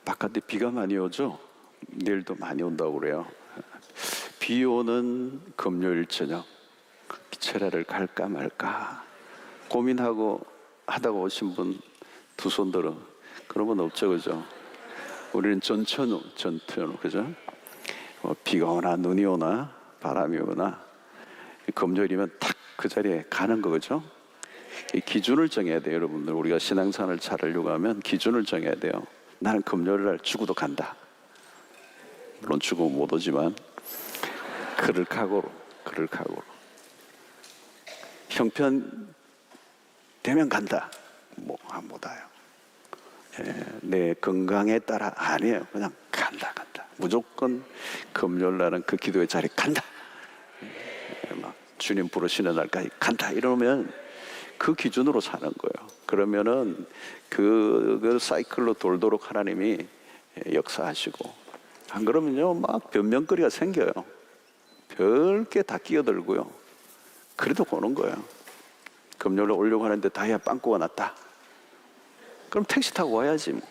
바깥에 비가 많이 오죠? 내일도 많이 온다고 그래요. 비 오는 금요일 저녁 기차를 갈까 말까 고민하고 하다가 오신 분 두 손 들어. 그런 분 없죠, 그죠? 우리는 전천후, 그죠? 비가 오나 눈이 오나 바람이 오나 금요일이면 탁 그 자리에 가는 거죠. 이 기준을 정해야 돼요, 여러분들. 우리가 신앙생활을 잘하려고 하면 기준을 정해야 돼요. 나는 금요일 날 죽어도 간다. 물론 죽으면 못 오지만 그럴 각오로. 형편 되면 간다. 못 와요. 내 건강에 따라 아니에요. 그냥 간다. 무조건 금요일 날은 그 기도의 자리에 간다. 막 주님 부르시는 날까지 간다. 이러면 그 기준으로 사는 거예요. 그러면은 그 사이클로 돌도록 하나님이 역사하시고, 안 그러면요 막 변명거리가 생겨요. 별게 다 끼어들고요. 그래도 오는 거예요. 금요일에 오려고 하는데 다이아 빵꾸가 났다. 그럼 택시 타고 와야지 뭐.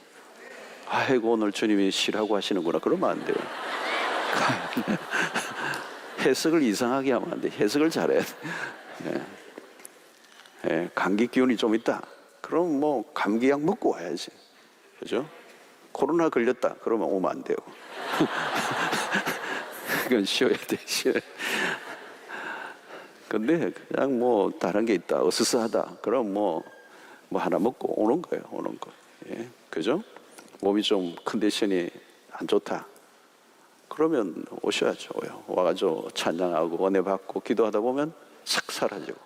아이고 오늘 주님이 쉬라고 하시는구나. 그러면 안 돼요. 해석을 이상하게 하면 안 돼. 해석을 잘해야 돼. 감기 기운이 좀 있다. 그럼 뭐 감기약 먹고 와야지. 그죠? 코로나 걸렸다. 그러면 오면 안 돼요. 그건 쉬어야 돼. 근데 그냥 뭐 다른 게 있다. 으스스하다. 그럼 뭐 하나 먹고 오는 거예요. 그죠? 몸이 좀 컨디션이 안 좋다. 그러면 오셔야죠. 와가지고 찬양하고 은혜 받고 기도하다 보면 싹 사라지고.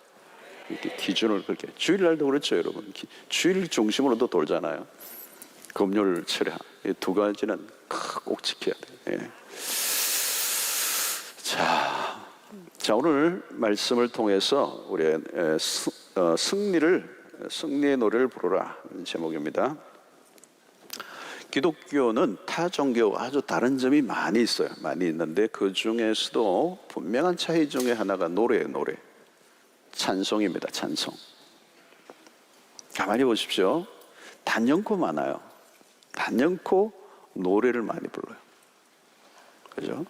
이렇게 기준을 그렇게. 주일날도 그렇죠, 여러분. 주일 중심으로도 돌잖아요. 금요일 철야. 이 두 가지는 꼭 지켜야 돼요. 자, 오늘 말씀을 통해서 우리의 승리의 노래를 부르라 제목입니다. 기독교는 타 종교와 아주 다른 점이 많이 있어요. 많이 있는데 그 중에서도 분명한 차이 중에 하나가 노래예요. 노래. 찬송입니다. 찬송. 가만히 보십시오. 단연코 많아요. 단연코 노래를 많이 불러요. 그죠?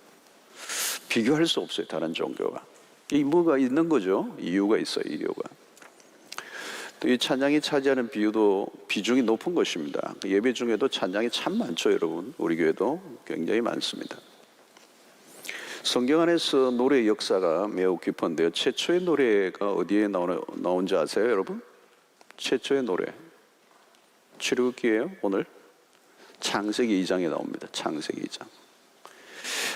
비교할 수 없어요. 다른 종교가. 이 뭐가 있는 거죠? 이유가 있어요. 이유가. 또 이 찬양이 차지하는 비중이 높은 것입니다. 예배 중에도 찬양이 참 많죠, 여러분. 우리 교회도 굉장히 많습니다. 성경 안에서 노래의 역사가 매우 깊은데요. 최초의 노래가 어디에 나온지 아세요, 여러분? 최초의 노래. 출애굽기예요, 오늘. 창세기 2장에 나옵니다. 창세기 2장.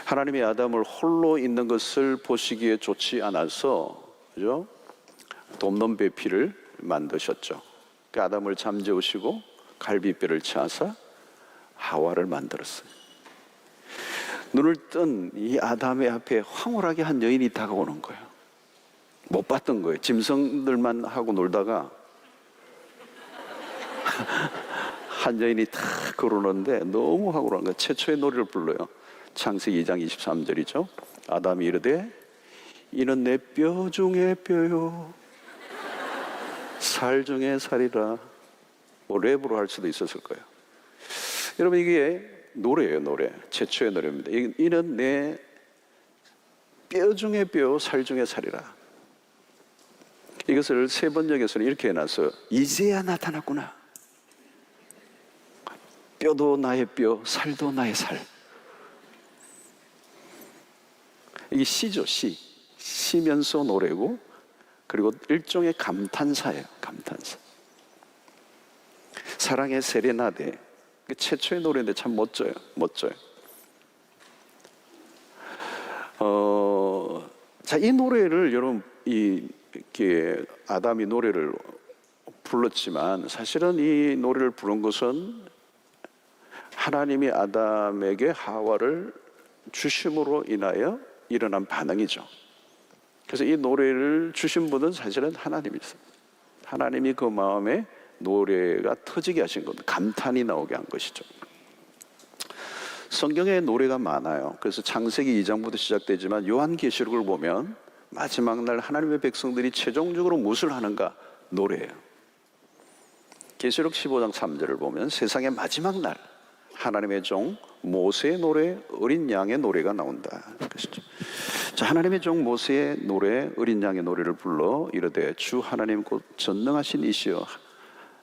하나님이 아담을 홀로 있는 것을 보시기에 좋지 않아서, 그죠? 돕는 배필을 만드셨죠. 그 아담을 잠재우시고 갈비뼈를 쳐서 하와를 만들었어요. 눈을 뜬 이 아담의 앞에 황홀하게 한 여인이 다가오는 거예요. 못 봤던 거예요. 짐승들만 하고 놀다가 한 여인이 탁 걸어오는데 너무 황홀한 거예요. 최초의 노래를 불러요. 창세기 2장 23절이죠. 아담이 이르되 이는 내 뼈 중에 뼈요 살 중에 살이라. 뭐 랩으로 할 수도 있었을 거예요. 여러분 이게 노래예요. 노래. 최초의 노래입니다. 이는 내 뼈 중에 뼈 살 중에 살이라. 이것을 세 번역에서는 이렇게 해놨어요. 이제야 나타났구나. 뼈도 나의 뼈, 살도 나의 살. 이게 시죠. 시면서 노래고, 그리고 일종의 감탄사예요. 감탄사. 사랑의 세레나데. 최초의 노래인데 참 멋져요. 자, 이 노래를 여러분 이렇게 아담이 노래를 불렀지만 사실은 이 노래를 부른 것은 하나님이 아담에게 하와를 주심으로 인하여 일어난 반응이죠. 그래서 이 노래를 주신 분은 사실은 하나님이었어요. 하나님이 그 마음에 노래가 터지게 하신 겁니다. 감탄이 나오게 한 것이죠. 성경에 노래가 많아요. 그래서 창세기 2장부터 시작되지만 요한계시록을 보면 마지막 날 하나님의 백성들이 최종적으로 무엇을 하는가? 노래예요. 계시록 15장 3절을 보면 세상의 마지막 날 하나님의 종 모세의 노래, 어린 양의 노래가 나온다. 그렇죠. 자, 하나님의 종 모세의 노래, 어린 양의 노래를 불러 이르되 주 하나님 곧 전능하신 이시여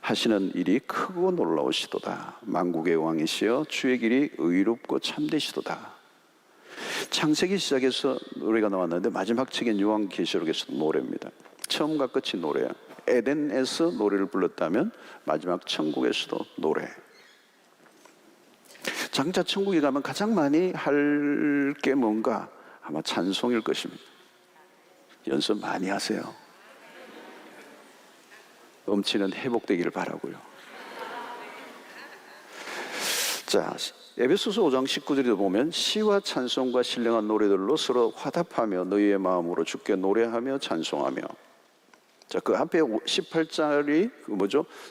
하시는 일이 크고 놀라우시도다. 만국의 왕이시여 주의 길이 의롭고 참되시도다. 창세기 시작해서 노래가 나왔는데 마지막 책인 요한계시록에서도 노래입니다. 처음과 끝이 노래야. 에덴에서 노래를 불렀다면 마지막 천국에서도 노래. 장차 천국에 가면 가장 많이 할 게 뭔가 아마 찬송일 것입니다. 연습 많이 하세요. 음치는 회복되기를 바라고요. 자, 에베소서 5장 19절에도 보면 시와 찬송과 신령한 노래들로 서로 화답하며 너희의 마음으로 주께 노래하며 찬송하며. 자, 그 앞에 18절이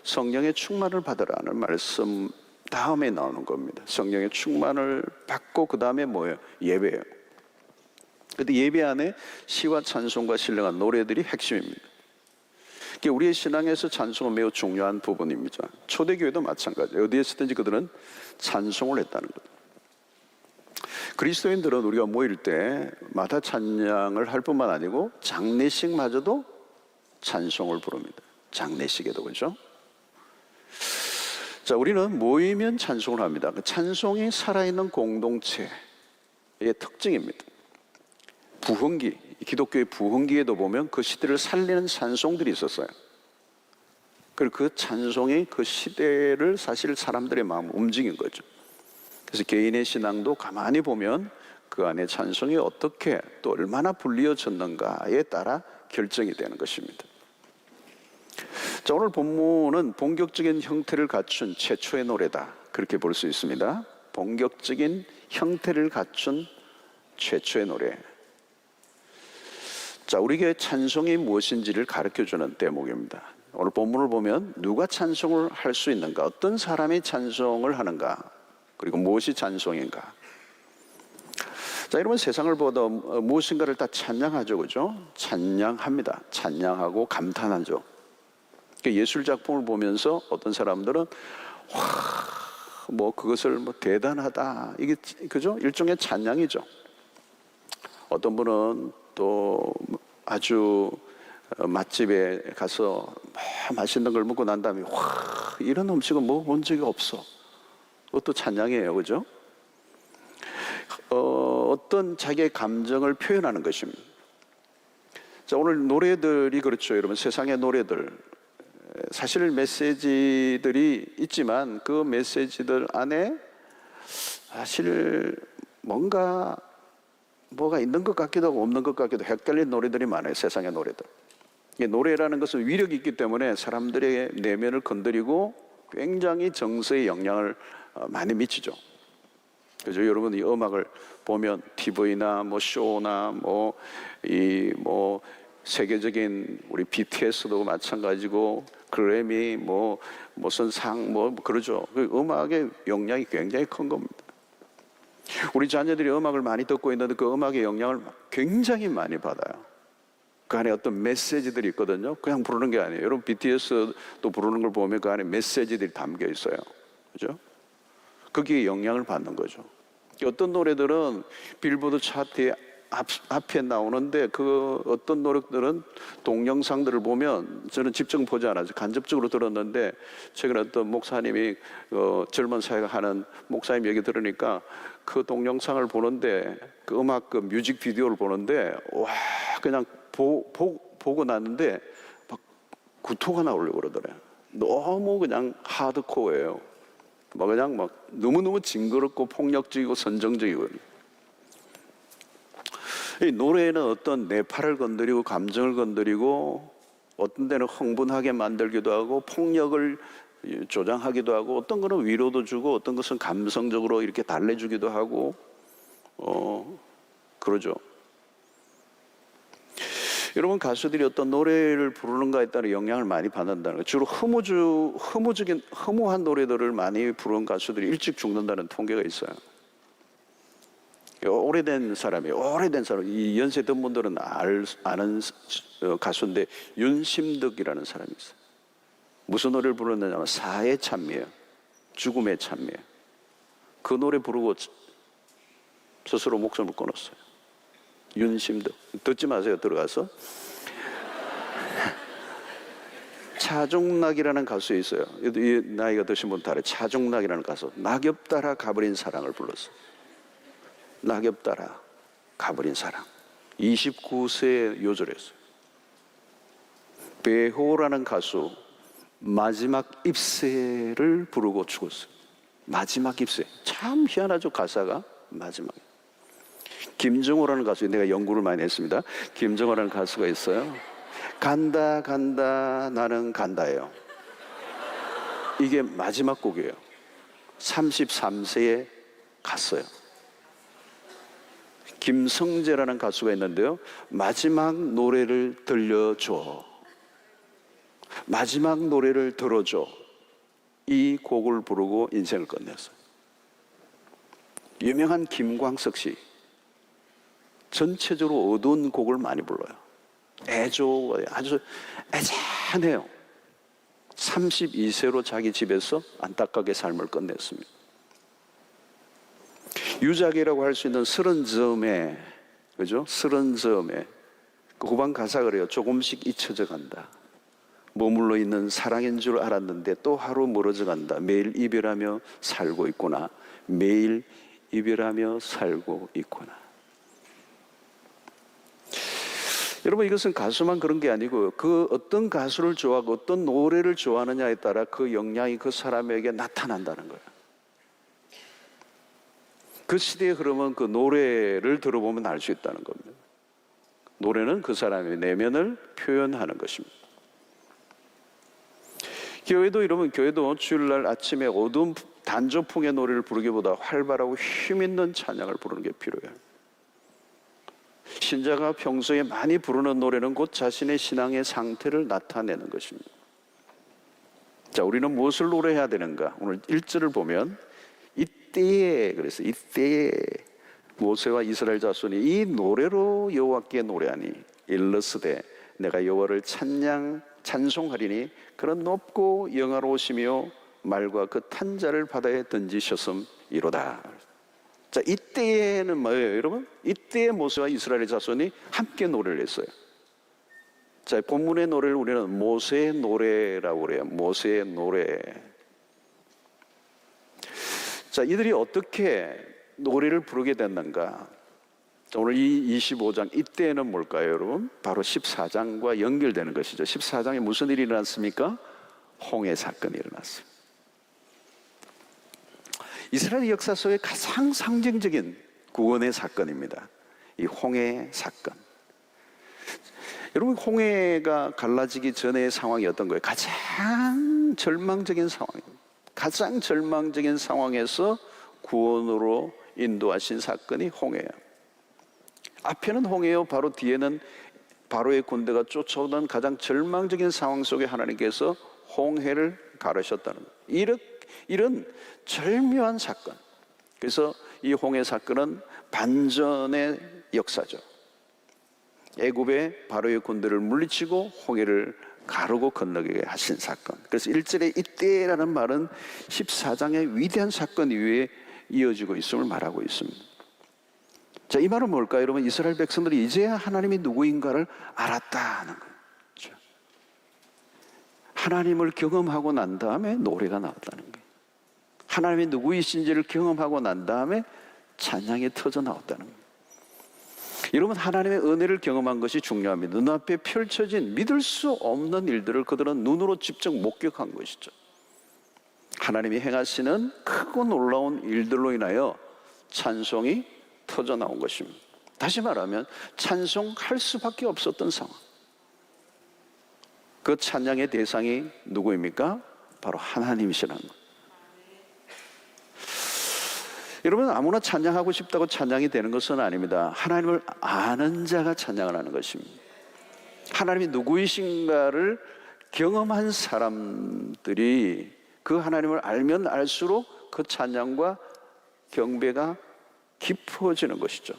성령의 충만을 받으라는 말씀 다음에 나오는 겁니다. 성령의 충만을 받고 그 다음에 뭐예요? 예배예요. 근데 예배 안에 시와 찬송과 신령한 노래들이 핵심입니다. 우리의 신앙에서 찬송은 매우 중요한 부분입니다. 초대교회도 마찬가지예요. 어디에서든지 그들은 찬송을 했다는 거죠. 그리스도인들은 우리가 모일 때 마다 찬양을 할 뿐만 아니고 장례식마저도 찬송을 부릅니다. 장례식에도. 그렇죠? 자, 우리는 모이면 찬송을 합니다. 찬송이 살아있는 공동체의 특징입니다. 부흥기, 기독교의 부흥기에도 보면 그 시대를 살리는 찬송들이 있었어요. 그리고 그 찬송이 그 시대를 사실 사람들의 마음을 움직인 거죠. 그래서 개인의 신앙도 가만히 보면 그 안에 찬송이 어떻게 또 얼마나 불리어졌는가에 따라 결정이 되는 것입니다. 자, 오늘 본문은 본격적인 형태를 갖춘 최초의 노래다, 그렇게 볼 수 있습니다. 본격적인 형태를 갖춘 최초의 노래. 자, 우리에게 찬송이 무엇인지를 가르쳐주는 대목입니다. 오늘 본문을 보면 누가 찬송을 할 수 있는가, 어떤 사람이 찬송을 하는가, 그리고 무엇이 찬송인가. 자, 여러분, 세상을 보다 무엇인가를 다 찬양하죠, 그죠? 찬양합니다. 찬양하고 감탄하죠. 예술 작품을 보면서 어떤 사람들은 그것을 대단하다, 이게 그죠? 일종의 찬양이죠. 어떤 분은 또 아주 맛집에 가서 맛있는 걸 먹고 난 다음에 이런 음식은 먹어본 적이 없어. 그것도 찬양이에요, 그죠? 어떤 자기의 감정을 표현하는 것입니다. 자, 오늘 노래들이 그렇죠, 여러분. 세상의 노래들, 사실 메시지들이 있지만 그 메시지들 안에 사실 뭐가 있는 것 같기도 하고 없는 것 같기도 헷갈린 노래들이 많아요. 세상의 노래들. 노래라는 것은 위력이 있기 때문에 사람들의 내면을 건드리고 굉장히 정서에 영향을 많이 미치죠. 그죠? 여러분, 이 음악을 보면 TV나 쇼나 세계적인 우리 BTS도 마찬가지고 그래미 무슨 상 그러죠. 그 음악의 영향이 굉장히 큰 겁니다. 우리 자녀들이 음악을 많이 듣고 있는데 그 음악의 영향을 굉장히 많이 받아요. 그 안에 어떤 메시지들이 있거든요. 그냥 부르는 게 아니에요. 여러분, BTS도 부르는 걸 보면 그 안에 메시지들이 담겨 있어요. 그죠? 거기에 영향을 받는 거죠. 어떤 노래들은 빌보드 차트에 앞에 나오는데 그 어떤 노래들은 동영상들을 보면, 저는 직접 보지 않아서 간접적으로 들었는데 최근에 어떤 목사님이 젊은 사회가 하는 목사님 얘기 들으니까 그 동영상을 보는데 그 음악 그 뮤직비디오를 보는데 그냥 보고 났는데 막 구토가 나오려고 그러더래요. 너무 그냥 하드코어예요. 그냥 너무너무 징그럽고 폭력적이고 선정적이고. 이 노래에는 어떤 뇌파를 건드리고 감정을 건드리고 어떤 데는 흥분하게 만들기도 하고 폭력을 조장하기도 하고 어떤 거는 위로도 주고 어떤 것은 감성적으로 이렇게 달래주기도 하고 그러죠. 여러분, 가수들이 어떤 노래를 부르는가에 따라 영향을 많이 받는다는 거예요. 주로 허무한 노래들을 많이 부르는 가수들이 일찍 죽는다는 통계가 있어요. 오래된 사람, 이 연세 든 분들은 아는 가수인데 윤심덕이라는 사람이 있어요. 무슨 노래를 불렀느냐면 사의 찬미예요. 죽음의 찬미예요. 그 노래 부르고 스스로 목숨을 끊었어요. 윤심도 듣지 마세요. 들어가서. 차중락이라는 가수 있어요. 이 나이가 드신 분 다 알아요. 차중락이라는 가수. 낙엽 따라 가버린 사랑을 불렀어요. 낙엽 따라 가버린 사랑. 29세에 요절했어요. 배호라는 가수 마지막 입새를 부르고 죽었어요. 마지막 입새. 참 희한하죠, 가사가. 마지막. 김정호라는 가수, 내가 연구를 많이 했습니다. 김정호라는 가수가 있어요. 간다 간다 나는 간다예요. 이게 마지막 곡이에요. 33세에 갔어요. 김성재라는 가수가 있는데요. 마지막 노래를 들려줘. 마지막 노래를 들어줘. 이 곡을 부르고 인생을 끝냈어요. 유명한 김광석 씨. 전체적으로 어두운 곡을 많이 불러요. 애조, 아주 애잔해요. 32세로 자기 집에서 안타깝게 삶을 끝냈습니다. 유작이라고 할 수 있는 서른점에, 그죠? 서른점에 그 후반 가사 그래요. 조금씩 잊혀져 간다. 머물러 있는 사랑인 줄 알았는데 또 하루 멀어져 간다. 매일 이별하며 살고 있구나. 매일 이별하며 살고 있구나. 여러분, 이것은 가수만 그런 게 아니고 그 어떤 가수를 좋아하고 어떤 노래를 좋아하느냐에 따라 그 영향이 그 사람에게 나타난다는 거예요. 그 시대에 그러면 그 노래를 들어보면 알 수 있다는 겁니다. 노래는 그 사람의 내면을 표현하는 것입니다. 교회도 이러면 교회도 주일날 아침에 어두운 단조풍의 노래를 부르기보다 활발하고 힘있는 찬양을 부르는 게 필요해요. 신자가 평소에 많이 부르는 노래는 곧 자신의 신앙의 상태를 나타내는 것입니다. 자, 우리는 무엇을 노래해야 되는가? 오늘 1절을 보면 이때에, 그래서 이때에 모세와 이스라엘 자손이 이 노래로 여호와께 노래하니 일러스되 내가 여호와를 찬송하리니 그런 높고 영화로우시며 말과 그 탄자를 바다에 던지셨음이로다. 자, 이때에는 뭐예요, 여러분? 이때에 모세와 이스라엘 자손이 함께 노래를 했어요. 자, 본문의 노래를 우리는 모세의 노래라고 그래요. 모세의 노래. 자, 이들이 어떻게 노래를 부르게 됐는가? 자, 오늘 이 25장 이때에는 뭘까요, 여러분? 바로 14장과 연결되는 것이죠. 14장에 무슨 일이 일어났습니까? 홍해 사건이 일어났어요. 이스라엘 역사 속의 가장 상징적인 구원의 사건입니다. 이 홍해 사건. 여러분, 홍해가 갈라지기 전의 상황이 어떤 거예요? 가장 절망적인 상황입니다. 가장 절망적인 상황에서 구원으로 인도하신 사건이 홍해예요. 앞에는 홍해요. 바로 뒤에는 바로의 군대가 쫓아오던 가장 절망적인 상황 속에 하나님께서 홍해를 가르셨다는 거예요. 이런 절묘한 사건. 그래서 이 홍해 사건은 반전의 역사죠. 애굽의 바로의 군대를 물리치고 홍해를 가르고 건너게 하신 사건. 그래서 1절에 이때라는 말은 14장의 위대한 사건 이후에 이어지고 있음을 말하고 있습니다. 자, 이 말은 뭘까요? 여러분, 이스라엘 백성들이 이제야 하나님이 누구인가를 알았다는 거죠. 하나님을 경험하고 난 다음에 노래가 나왔다는 거예요. 하나님이 누구이신지를 경험하고 난 다음에 찬양이 터져 나왔다는 거예요. 여러분, 하나님의 은혜를 경험한 것이 중요합니다. 눈앞에 펼쳐진 믿을 수 없는 일들을 그들은 눈으로 직접 목격한 것이죠. 하나님이 행하시는 크고 놀라운 일들로 인하여 찬송이 터져 나온 것입니다. 다시 말하면 찬송할 수밖에 없었던 상황. 그 찬양의 대상이 누구입니까? 바로 하나님이시라는 것. 여러분, 아무나 찬양하고 싶다고 찬양이 되는 것은 아닙니다. 하나님을 아는 자가 찬양을 하는 것입니다. 하나님이 누구이신가를 경험한 사람들이 그 하나님을 알면 알수록 그 찬양과 경배가 깊어지는 것이죠.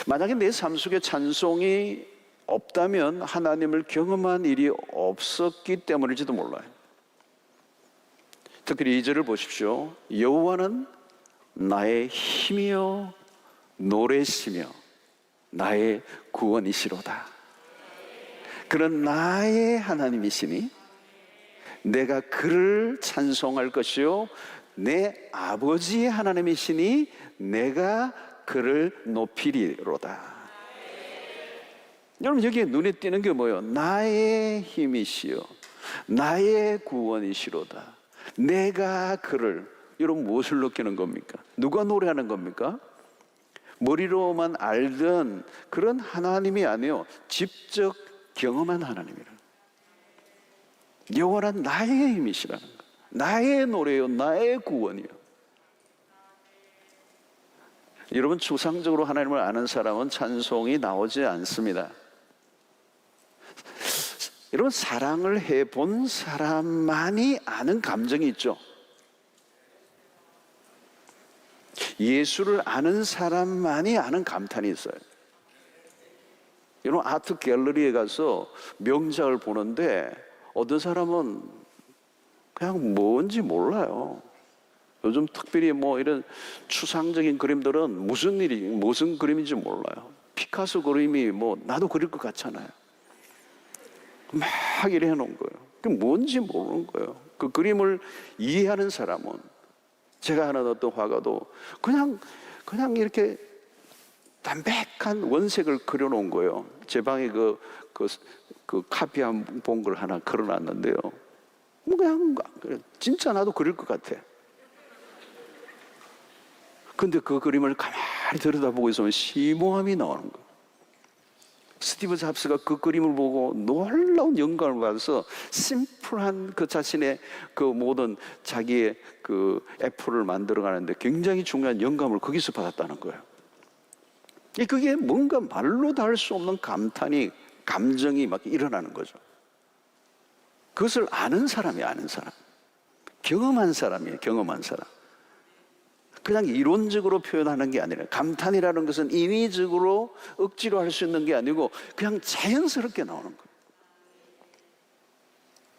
만약에 내 삶 속에 찬송이 없다면 하나님을 경험한 일이 없었기 때문일지도 몰라요. 특별히 2절을 보십시오. 여호와는 나의 힘이요 노래시며 나의 구원이시로다. 그는 나의 하나님이시니 내가 그를 찬송할 것이요 내 아버지의 하나님이시니 내가 그를 높이리로다. 여러분, 여기에 눈에 띄는 게 뭐예요? 나의 힘이시요 나의 구원이시로다. 내가 그를. 여러분, 무엇을 느끼는 겁니까? 누가 노래하는 겁니까? 머리로만 알던 그런 하나님이 아니요 직접 경험한 하나님이라. 여호와는 나의 힘이시라는 거, 나의 노래요 나의 구원이요. 여러분, 추상적으로 하나님을 아는 사람은 찬송이 나오지 않습니다. 여러분, 사랑을 해본 사람만이 아는 감정이 있죠. 예수를 아는 사람만이 아는 감탄이 있어요. 여러분, 아트 갤러리에 가서 명작을 보는데 어떤 사람은 그냥 뭔지 몰라요. 요즘 특별히 뭐 이런 추상적인 그림들은 무슨 그림인지 몰라요. 피카소 그림이 뭐 나도 그릴 것 같잖아요. 막 이래 해놓은 거예요. 그게 뭔지 모르는 거예요. 그 그림을 이해하는 사람은, 제가 아는 어떤 화가도 그냥 이렇게 담백한 원색을 그려놓은 거예요. 제 방에 그 카피한 본 걸 하나 걸어놨는데요. 뭐 그냥 진짜 나도 그릴 것 같아. 근데 그 그림을 가만히 들여다보고 있으면 심오함이 나오는 거예요. 스티브 잡스가 그 그림을 보고 놀라운 영감을 받아서 심플한 그 자신의 그 모든 자기의 그 애플을 만들어가는데 굉장히 중요한 영감을 거기서 받았다는 거예요. 그게 뭔가 말로 다 할 수 없는 감정이 막 일어나는 거죠. 그것을 아는 사람이 아는 사람, 경험한 사람이에요. 경험한 사람. 그냥 이론적으로 표현하는 게 아니라, 감탄이라는 것은 인위적으로 억지로 할 수 있는 게 아니고 그냥 자연스럽게 나오는 거예요.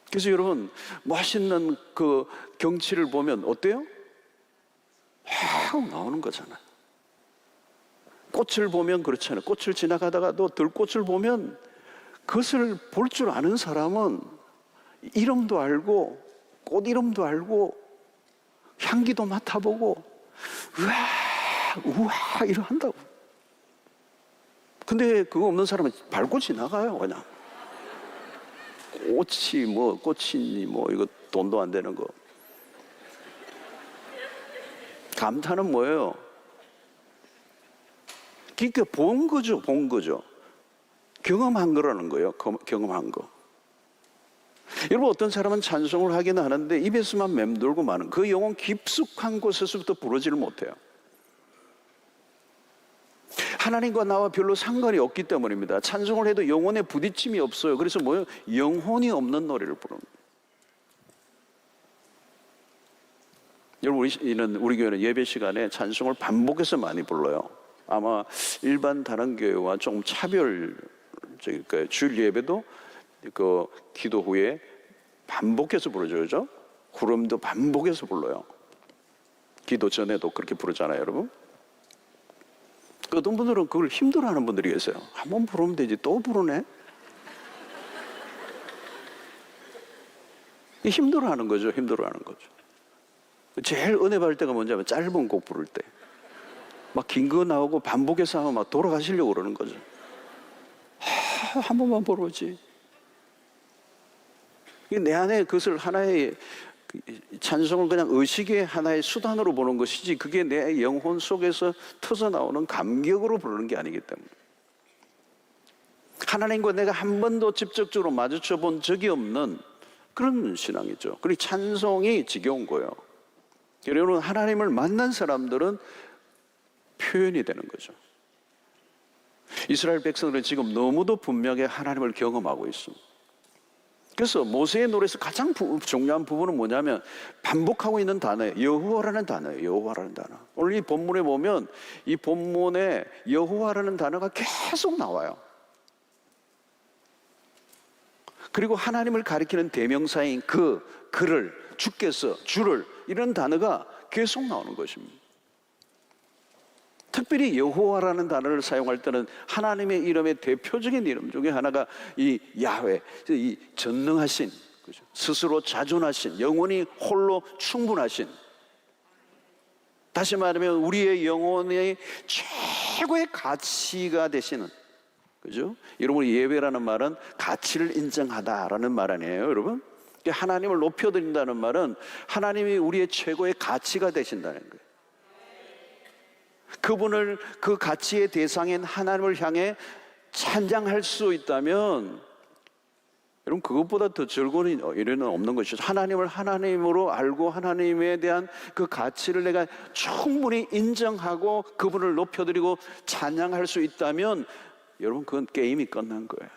그래서 여러분, 멋있는 그 경치를 보면 어때요? 확 나오는 거잖아요. 꽃을 보면 그렇잖아요. 꽃을 지나가다가도 들꽃을 보면 그것을 볼 줄 아는 사람은 이름도 알고 꽃 이름도 알고 향기도 맡아보고 우와 이러 한다고. 근데 그거 없는 사람은 밟고 지나가요. 그냥 꽃이 이거 돈도 안 되는 거. 감탄은 뭐예요? 그러니까 본 거죠. 경험한 거라는 거예요. 경험한 거. 여러분, 어떤 사람은 찬송을 하기는 하는데 입에서만 맴돌고 마는, 그 영혼 깊숙한 곳에서부터 부르지를 못해요. 하나님과 나와 별로 상관이 없기 때문입니다. 찬송을 해도 영혼에 부딪힘이 없어요. 그래서 뭐예요? 영혼이 없는 노래를 부르는 거예요. 여러분, 우리 교회는 예배 시간에 찬송을 반복해서 많이 불러요. 아마 일반 다른 교회와 조금 주일 예배도 그 기도 후에 반복해서 부르죠, 그죠? 구름도 반복해서 불러요. 기도 전에도 그렇게 부르잖아요, 여러분. 어떤 분들은 그걸 힘들어하는 분들이 계세요. 한 번 부르면 되지 또 부르네. 힘들어하는 거죠. 제일 은혜 받을 때가 뭔지 알면 짧은 곡 부를 때. 막 긴 거 나오고 반복해서 하면 막 돌아가시려고 그러는 거죠. 한 번만 부르지. 내 안에 그것을 하나의 찬송을 그냥 의식의 하나의 수단으로 보는 것이지, 그게 내 영혼 속에서 터져 나오는 감격으로 부르는 게 아니기 때문에. 하나님과 내가 한 번도 직접적으로 마주쳐 본 적이 없는 그런 신앙이죠. 그리고 찬송이 지겨운 거예요. 여러분, 하나님을 만난 사람들은 표현이 되는 거죠. 이스라엘 백성들은 지금 너무도 분명히 하나님을 경험하고 있습니다. 그래서 모세의 노래에서 가장 중요한 부분은 뭐냐면 반복하고 있는 단어예요. 여호와라는 단어예요. 여호와라는 단어. 오늘 이 본문에 보면 이 본문에 여호와라는 단어가 계속 나와요. 그리고 하나님을 가리키는 대명사인 그를, 주께서, 주를, 이런 단어가 계속 나오는 것입니다. 특별히 여호와라는 단어를 사용할 때는 하나님의 이름의 대표적인 이름 중에 하나가 이 야훼, 이 전능하신, 스스로 자존하신, 영원히 홀로 충분하신, 다시 말하면 우리의 영혼의 최고의 가치가 되시는, 그죠? 여러분, 예배라는 말은 가치를 인정하다라는 말 아니에요, 여러분? 하나님을 높여드린다는 말은 하나님이 우리의 최고의 가치가 되신다는 거예요. 그분을, 그 가치의 대상인 하나님을 향해 찬양할 수 있다면, 여러분, 그것보다 더 즐거운 일은 없는 것이죠. 하나님을 하나님으로 알고 하나님에 대한 그 가치를 내가 충분히 인정하고 그분을 높여드리고 찬양할 수 있다면, 여러분, 그건 게임이 끝난 거예요.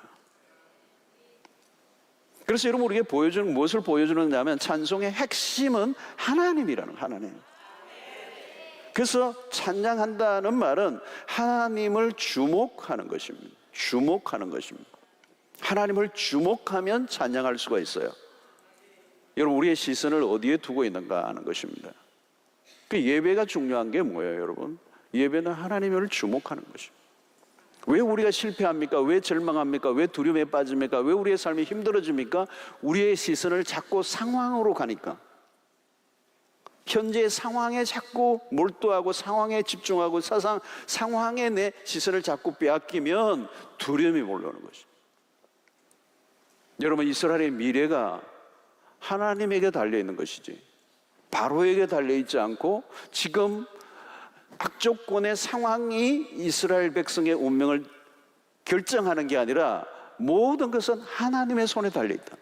그래서 여러분, 우리에게 보여주는, 무엇을 보여주느냐면 찬송의 핵심은 하나님이라는, 하나님. 그래서 찬양한다는 말은 하나님을 주목하는 것입니다. 주목하는 것입니다. 하나님을 주목하면 찬양할 수가 있어요. 여러분, 우리의 시선을 어디에 두고 있는가 하는 것입니다. 그 예배가 중요한 게 뭐예요, 여러분? 예배는 하나님을 주목하는 것입니다. 왜 우리가 실패합니까? 왜 절망합니까? 왜 두려움에 빠집니까? 왜 우리의 삶이 힘들어집니까? 우리의 시선을 자꾸 상황으로 가니까. 현재의 상황에 자꾸 몰두하고 상황에 집중하고 상황에 내 시선을 자꾸 빼앗기면 두려움이 몰려오는 것이죠. 여러분, 이스라엘의 미래가 하나님에게 달려있는 것이지 바로에게 달려있지 않고, 지금 악조건의 상황이 이스라엘 백성의 운명을 결정하는 게 아니라 모든 것은 하나님의 손에 달려있다.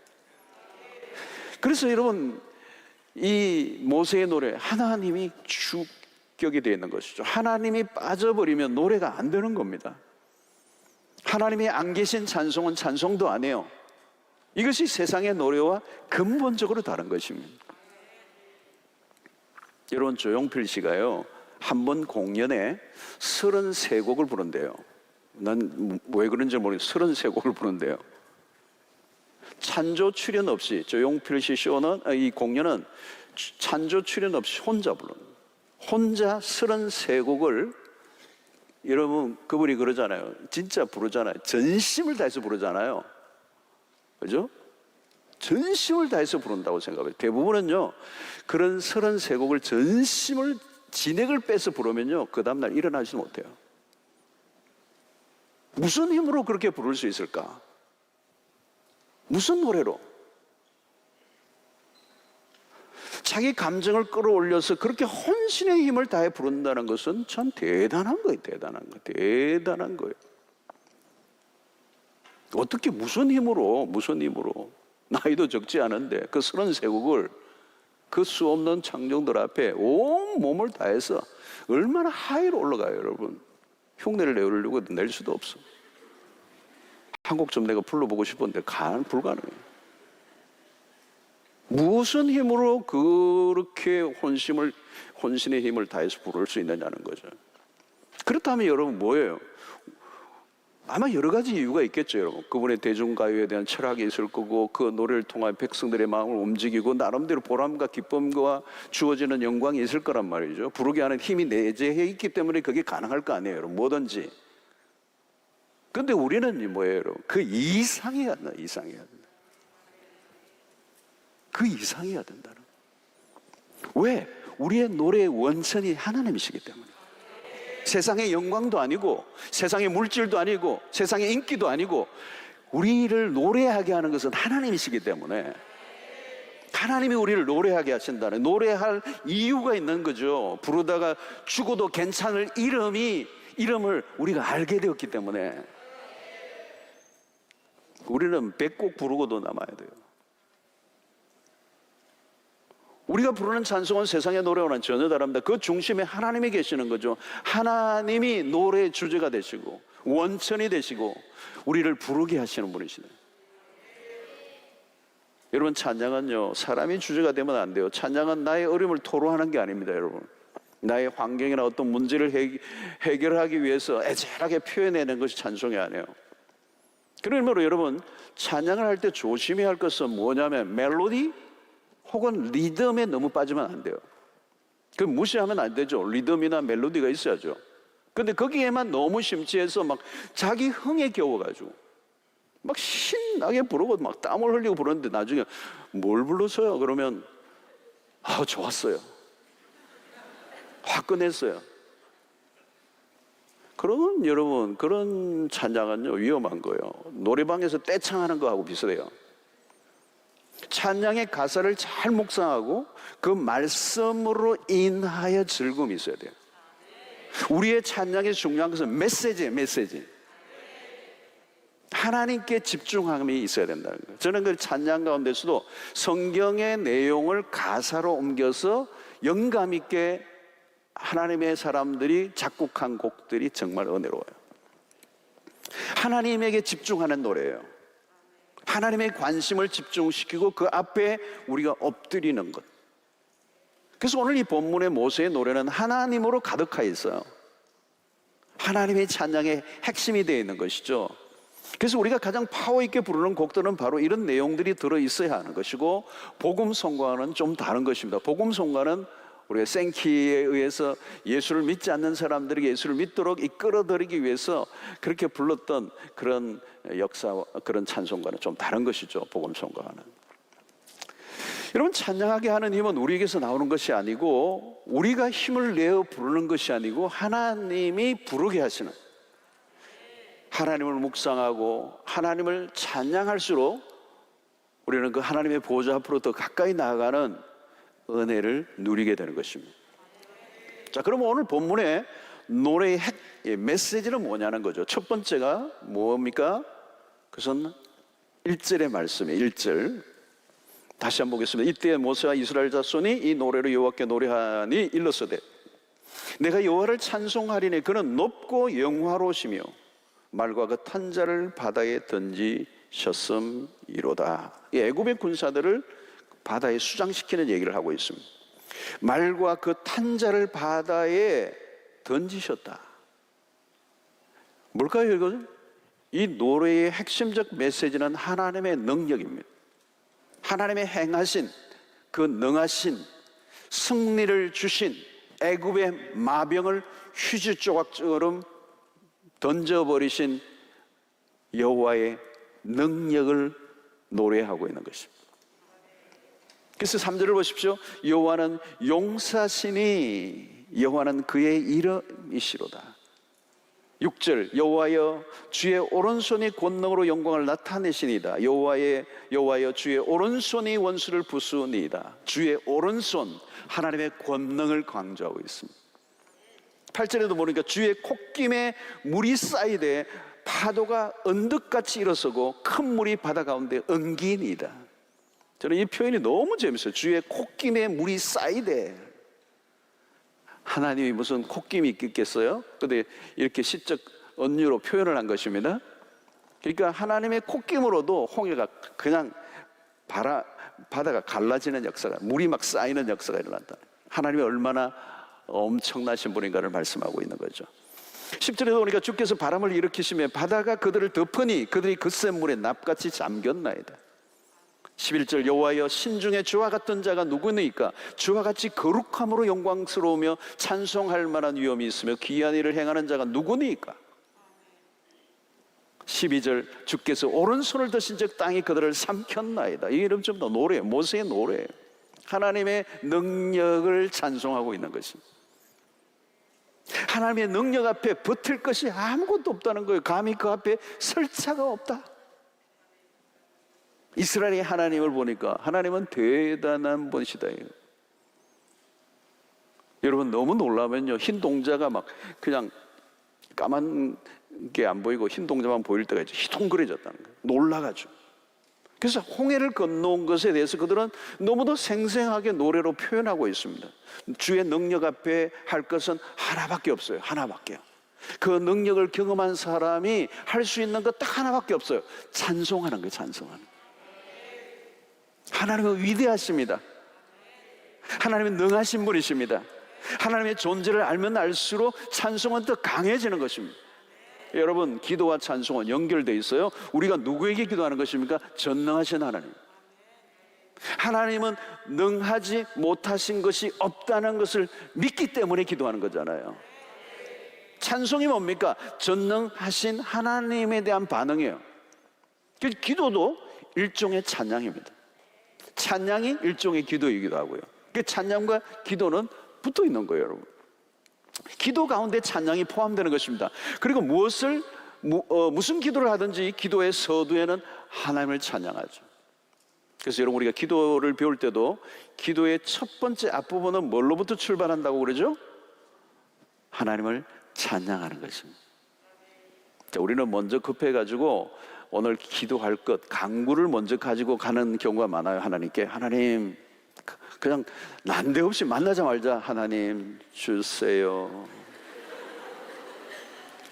그래서 여러분, 이 모세의 노래, 하나님이 주격이 되어 있는 것이죠. 하나님이 빠져버리면 노래가 안 되는 겁니다. 하나님이 안 계신 찬송은 찬송도 안 해요. 이것이 세상의 노래와 근본적으로 다른 것입니다. 여러분, 조용필 씨가요, 한 번 공연에 33곡을 부른대요. 난 왜 그런지 모르겠어요. 33곡을 부른대요. 찬조 출연 없이, 조용필 씨 쇼는, 이 공연은 찬조 출연 없이 혼자 부릅니다. 혼자 33곡을, 여러분, 그분이 그러잖아요. 진짜 부르잖아요. 전심을 다해서 부르잖아요. 그죠? 전심을 다해서 부른다고 생각해요. 대부분은요, 그런 33곡을 전심을, 진액을 빼서 부르면요, 그 다음날 일어나지 못해요. 무슨 힘으로 그렇게 부를 수 있을까? 무슨 노래로? 자기 감정을 끌어올려서 그렇게 혼신의 힘을 다해 부른다는 것은 참 대단한 거예요. 대단한 거예요. 어떻게, 무슨 힘으로, 나이도 적지 않은데 그 33곡을 그 수 없는 창정들 앞에 온 몸을 다해서 얼마나 하이로 올라가요, 여러분. 흉내를 내려고 낼 수도 없어. 한 곡 좀 내가 불러보고 싶은데 불가능해요. 무슨 힘으로 그렇게 혼신의 힘을 다해서 부를 수 있느냐는 거죠. 그렇다면 여러분, 뭐예요? 아마 여러 가지 이유가 있겠죠, 여러분. 그분의 대중가요에 대한 철학이 있을 거고, 그 노래를 통해 백성들의 마음을 움직이고 나름대로 보람과 기쁨과 주어지는 영광이 있을 거란 말이죠. 부르게 하는 힘이 내재해 있기 때문에 그게 가능할 거 아니에요, 여러분. 뭐든지. 근데 우리는 뭐예요, 여러분? 그 이상해야 된다. 그 이상해야 된다는. 왜? 우리의 노래의 원천이 하나님이시기 때문에. 세상의 영광도 아니고, 세상의 물질도 아니고, 세상의 인기도 아니고, 우리를 노래하게 하는 것은 하나님이시기 때문에, 하나님이 우리를 노래하게 하신다는, 노래할 이유가 있는 거죠. 부르다가 죽어도 괜찮을 이름을 우리가 알게 되었기 때문에. 우리는 100곡 부르고도 남아야 돼요. 우리가 부르는 찬송은 세상의 노래와는 전혀 다릅니다. 그 중심에 하나님이 계시는 거죠. 하나님이 노래의 주제가 되시고 원천이 되시고 우리를 부르게 하시는 분이시네요. 여러분, 찬양은요, 사람이 주제가 되면 안 돼요. 찬양은 나의 어려움을 토로하는 게 아닙니다, 여러분. 나의 환경이나 어떤 문제를 해결하기 위해서 애절하게 표현해내는 것이 찬송이 아니에요. 그러므로 여러분, 찬양을 할 때 조심해야 할 것은 뭐냐면 멜로디 혹은 리듬에 너무 빠지면 안 돼요. 그 무시하면 안 되죠. 리듬이나 멜로디가 있어야죠. 근데 거기에만 너무 심취해서 막 자기 흥에 겨워가지고 막 신나게 부르고 막 땀을 흘리고 부르는데 나중에 뭘 불렀어요? 그러면 좋았어요. 화끈했어요. 그러면 여러분, 그런 찬양은요 위험한 거예요. 노래방에서 떼창하는 거하고 비슷해요. 찬양의 가사를 잘 묵상하고 그 말씀으로 인하여 즐거움이 있어야 돼요. 우리의 찬양이 중요한 것은 메시지예요. 메시지. 하나님께 집중함이 있어야 된다는 거예요. 저는 그 찬양 가운데서도 성경의 내용을 가사로 옮겨서 영감 있게 하나님의 사람들이 작곡한 곡들이 정말 은혜로워요. 하나님에게 집중하는 노래예요. 하나님의 관심을 집중시키고 그 앞에 우리가 엎드리는 것. 그래서 오늘 이 본문의 모세의 노래는 하나님으로 가득하여 있어요. 하나님의 찬양의 핵심이 되어 있는 것이죠. 그래서 우리가 가장 파워 있게 부르는 곡들은 바로 이런 내용들이 들어있어야 하는 것이고, 복음성가는 좀 다른 것입니다. 복음성가는 우리가 생키에 의해서 예수를 믿지 않는 사람들에게 예수를 믿도록 이끌어들이기 위해서 그렇게 불렀던 그런 역사와 그런 찬송가는 좀 다른 것이죠. 복음성가는. 여러분, 찬양하게 하는 힘은 우리에게서 나오는 것이 아니고, 우리가 힘을 내어 부르는 것이 아니고 하나님이 부르게 하시는, 하나님을 묵상하고 하나님을 찬양할수록 우리는 그 하나님의 보좌 앞으로 더 가까이 나아가는 은혜를 누리게 되는 것입니다. 자, 그럼 오늘 본문의 노래의 메시지는 뭐냐는 거죠. 첫 번째가 뭡니까? 그것은 1절의 말씀이에요. 1절 다시 한번 보겠습니다. 이때 모세와 이스라엘 자손이 이 노래로 여호와께 노래하니 일렀으되 내가 여호와를 찬송하리니 그는 높고 영화로우시며 말과 그 탄자를 바다에 던지셨음이로다. 이 애굽의 군사들을 바다에 수장시키는 얘기를 하고 있습니다. 말과 그 탄자를 바다에 던지셨다. 뭘까요 이것은? 이 노래의 핵심적 메시지는 하나님의 능력입니다. 하나님의 행하신 그 능하신 승리를 주신 애굽의 마병을 휴지 조각처럼 던져버리신 여호와의 능력을 노래하고 있는 것입니다. 그래서 3절을 보십시오. 여호와는 용사시니 여호와는 그의 이름이시로다. 6절 여호와여 주의 오른손이 권능으로 영광을 나타내시니이다. 여호와여 주의 오른손이 원수를 부수니이다. 주의 오른손, 하나님의 권능을 강조하고 있습니다. 8절에도 보니까 주의 콧김에 물이 쌓이되 파도가 언덕같이 일어서고 큰 물이 바다 가운데 엉기니이다. 저는 이 표현이 너무 재밌어요. 주의 콧김에 물이 쌓이되. 하나님이 무슨 콧김이 있겠어요? 근데 이렇게 시적 언유로 표현을 한 것입니다. 그러니까 하나님의 콧김으로도 홍해가 그냥 바다가 갈라지는 역사가, 물이 막 쌓이는 역사가 일어난다. 하나님이 얼마나 엄청나신 분인가를 말씀하고 있는 거죠. 10절에도 보니까 주께서 바람을 일으키시며 바다가 그들을 덮으니 그들이 그센 물에 납같이 잠겼나이다. 11절 여호와여 신중에 주와 같은 자가 누구니까? 주와 같이 거룩함으로 영광스러우며 찬송할 만한 위엄이 있으며 귀한 일을 행하는 자가 누구니까? 12절 주께서 오른손을 드신 즉 땅이 그들을 삼켰나이다. 이 이름 좀 더 노래예요. 모세의 노래예요. 하나님의 능력을 찬송하고 있는 것입니다. 하나님의 능력 앞에 버틸 것이 아무것도 없다는 거예요. 감히 그 앞에 설 자가 없다. 이스라엘의 하나님을 보니까 하나님은 대단한 분이시다. 여러분 너무 놀라면요, 흰 동자가 막 그냥 까만 게 안 보이고 흰 동자만 보일 때가 있죠. 희동그레졌다는 거예요. 놀라가지고. 그래서 홍해를 건너온 것에 대해서 그들은 너무도 생생하게 노래로 표현하고 있습니다. 주의 능력 앞에 할 것은 하나밖에 없어요. 하나밖에요. 그 능력을 경험한 사람이 할 수 있는 것 딱 하나밖에 없어요. 찬송하는 거예요. 찬송하는 거예요. 하나님은 위대하십니다. 하나님은 능하신 분이십니다. 하나님의 존재를 알면 알수록 찬송은 더 강해지는 것입니다. 여러분, 기도와 찬송은 연결되어 있어요. 우리가 누구에게 기도하는 것입니까? 전능하신 하나님. 하나님은 능하지 못하신 것이 없다는 것을 믿기 때문에 기도하는 거잖아요. 찬송이 뭡니까? 전능하신 하나님에 대한 반응이에요. 기도도 일종의 찬양입니다. 찬양이 일종의 기도이기도 하고요. 찬양과 기도는 붙어 있는 거예요, 여러분. 기도 가운데 찬양이 포함되는 것입니다. 그리고 무슨 기도를 하든지 기도의 서두에는 하나님을 찬양하죠. 그래서 여러분, 우리가 기도를 배울 때도 기도의 첫 번째 앞부분은 뭘로부터 출발한다고 그러죠? 하나님을 찬양하는 것입니다. 자, 우리는 먼저 급해가지고 오늘 기도할 것, 강구를 먼저 가지고 가는 경우가 많아요. 하나님께, 하나님, 그냥 난데없이 만나자마자 하나님 주세요,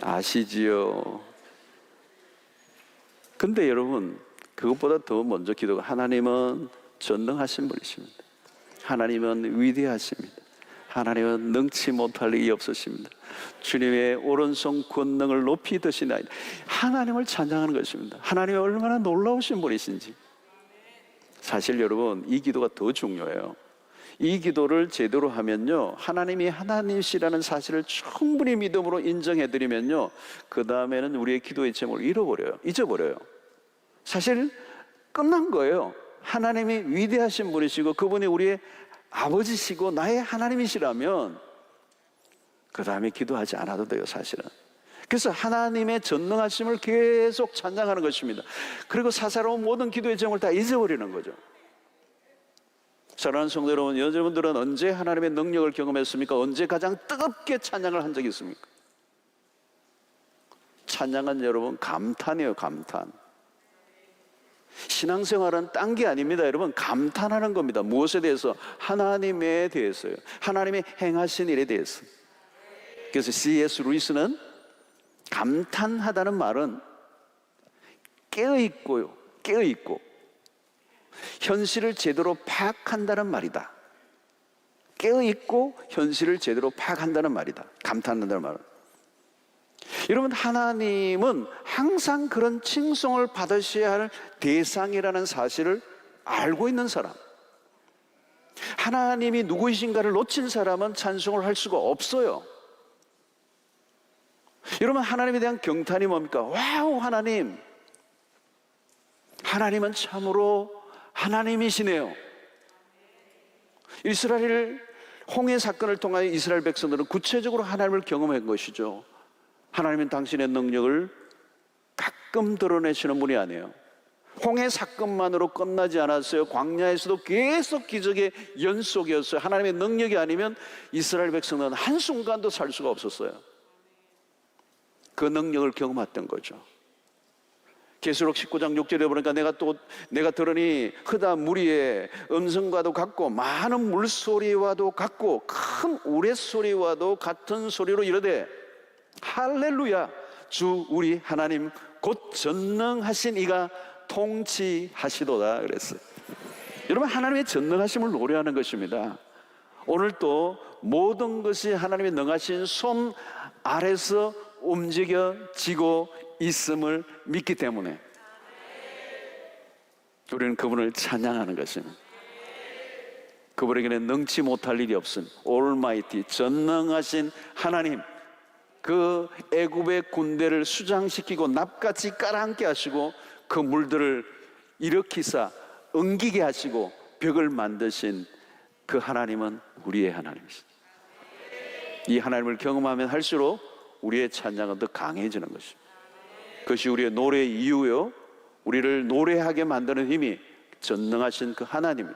아시지요. 근데 여러분, 그것보다 더 먼저 기도가, 하나님은 전능하신 분이십니다. 하나님은 위대하십니다. 하나님은 능치 못할 일이 없으십니다. 주님의 오른손 권능을 높이 드시나이다. 하나님을 찬양하는 것입니다. 하나님이 얼마나 놀라우신 분이신지. 사실 여러분, 이 기도가 더 중요해요. 이 기도를 제대로 하면요, 하나님이 하나님이시라는 사실을 충분히 믿음으로 인정해드리면요, 그 다음에는 우리의 기도의 제목을 잊어버려요. 사실 끝난 거예요. 하나님이 위대하신 분이시고 그분이 우리의 아버지시고 나의 하나님이시라면 그 다음에 기도하지 않아도 돼요, 사실은. 그래서 하나님의 전능하심을 계속 찬양하는 것입니다. 그리고 사사로운 모든 기도의 제목을 다 잊어버리는 거죠. 사랑하는 성도 여러분, 여러분들은 언제 하나님의 능력을 경험했습니까? 언제 가장 뜨겁게 찬양을 한 적이 있습니까? 찬양은 여러분 감탄이에요, 감탄. 신앙생활은 딴 게 아닙니다, 여러분. 감탄하는 겁니다. 무엇에 대해서? 하나님에 대해서요. 하나님의 행하신 일에 대해서. 그래서 C.S. 루이스는 감탄하다는 말은 깨어있고 현실을 제대로 파악한다는 말이다. 깨어있고 현실을 제대로 파악한다는 말이다. 감탄한다는 말은. 여러분, 하나님은 항상 그런 칭송을 받으셔야 할 대상이라는 사실을 알고 있는 사람, 하나님이 누구이신가를 놓친 사람은 찬송을 할 수가 없어요. 여러분, 하나님에 대한 경탄이 뭡니까? 와우, 하나님은 참으로 하나님이시네요. 이스라엘 홍해 사건을 통하여 이스라엘 백성들은 구체적으로 하나님을 경험한 것이죠. 하나님은 당신의 능력을 가끔 드러내시는 분이 아니에요. 홍해 사건만으로 끝나지 않았어요. 광야에서도 계속 기적의 연속이었어요. 하나님의 능력이 아니면 이스라엘 백성들은 한순간도 살 수가 없었어요. 그 능력을 경험했던 거죠. 계시록 19장 6절에 보니까 내가 들으니 흐다 무리의 음성과도 같고 많은 물소리와도 같고 큰 우레소리와도 같은 소리로 이르되 할렐루야, 주 우리 하나님 곧 전능하신 이가 통치하시도다 그랬어요. 여러분, 하나님의 전능하심을 노래하는 것입니다. 오늘도 모든 것이 하나님의 능하신 손 아래서 움직여지고 있음을 믿기 때문에 우리는 그분을 찬양하는 것입니다. 그분에게는 능치 못할 일이 없음, 올마이티, 전능하신 하나님, 그 애굽의 군대를 수장시키고 납같이 깔아앉게 하시고 그 물들을 일으키사 엉기게 하시고 벽을 만드신 그 하나님은 우리의 하나님이십니다. 이 하나님을 경험하면 할수록 우리의 찬양은 더 강해지는 것입니다. 그것이 우리의 노래의 이유요, 우리를 노래하게 만드는 힘이 전능하신 그 하나님,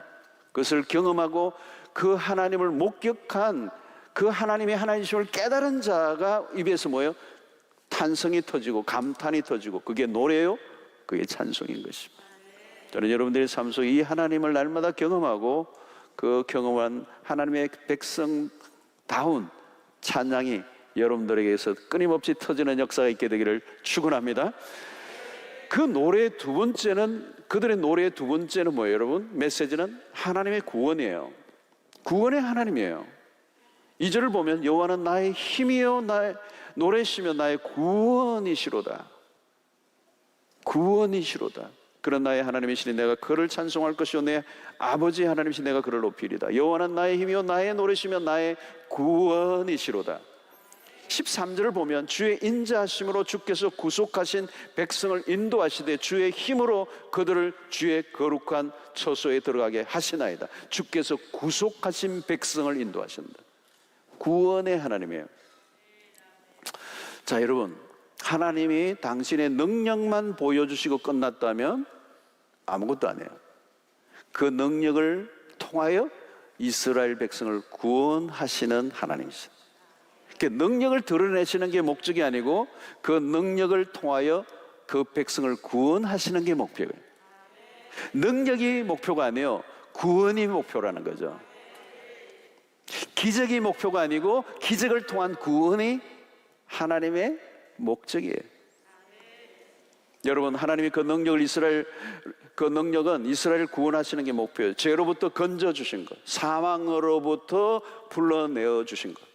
그것을 경험하고 그 하나님을 목격한 그 하나님의 하나님이심을 깨달은 자가 입에서 뭐예요? 탄성이 터지고 감탄이 터지고, 그게 노래요, 그게 찬송인 것입니다. 저는 여러분들의 삶 속에 이 하나님을 날마다 경험하고 그 경험한 하나님의 백성다운 찬양이 여러분들에게서 끊임없이 터지는 역사가 있게 되기를 축원합니다. 그 노래의 두 번째는, 그들의 노래의 두 번째는 뭐예요, 여러분? 메시지는 하나님의 구원이에요. 구원의 하나님이에요. 2절을 보면 여호와는 나의 힘이요 노래시며 나의 구원이시로다. 구원이시로다. 그런 나의 하나님이시니 내가 그를 찬송할 것이요 내 아버지 하나님이시니 내가 그를 높이리다. 여호와는 나의 힘이요 나의 노래시며 나의 구원이시로다. 13절을 보면 주의 인자하심으로 주께서 구속하신 백성을 인도하시되 주의 힘으로 그들을 주의 거룩한 처소에 들어가게 하시나이다. 주께서 구속하신 백성을 인도하신다. 구원의 하나님이에요. 자, 여러분, 하나님이 당신의 능력만 보여주시고 끝났다면 아무것도 안 해요. 그 능력을 통하여 이스라엘 백성을 구원하시는 하나님이십니다. 능력을 드러내시는 게 목적이 아니고 그 능력을 통하여 그 백성을 구원하시는 게 목표예요. 능력이 목표가 아니에요. 구원이 목표라는 거죠. 기적이 목표가 아니고 기적을 통한 구원이 하나님의 목적이에요. 여러분, 하나님이 그 능력은 이스라엘을 구원하시는 게 목표예요. 죄로부터 건져주신 것, 사망으로부터 불러내어 주신 것.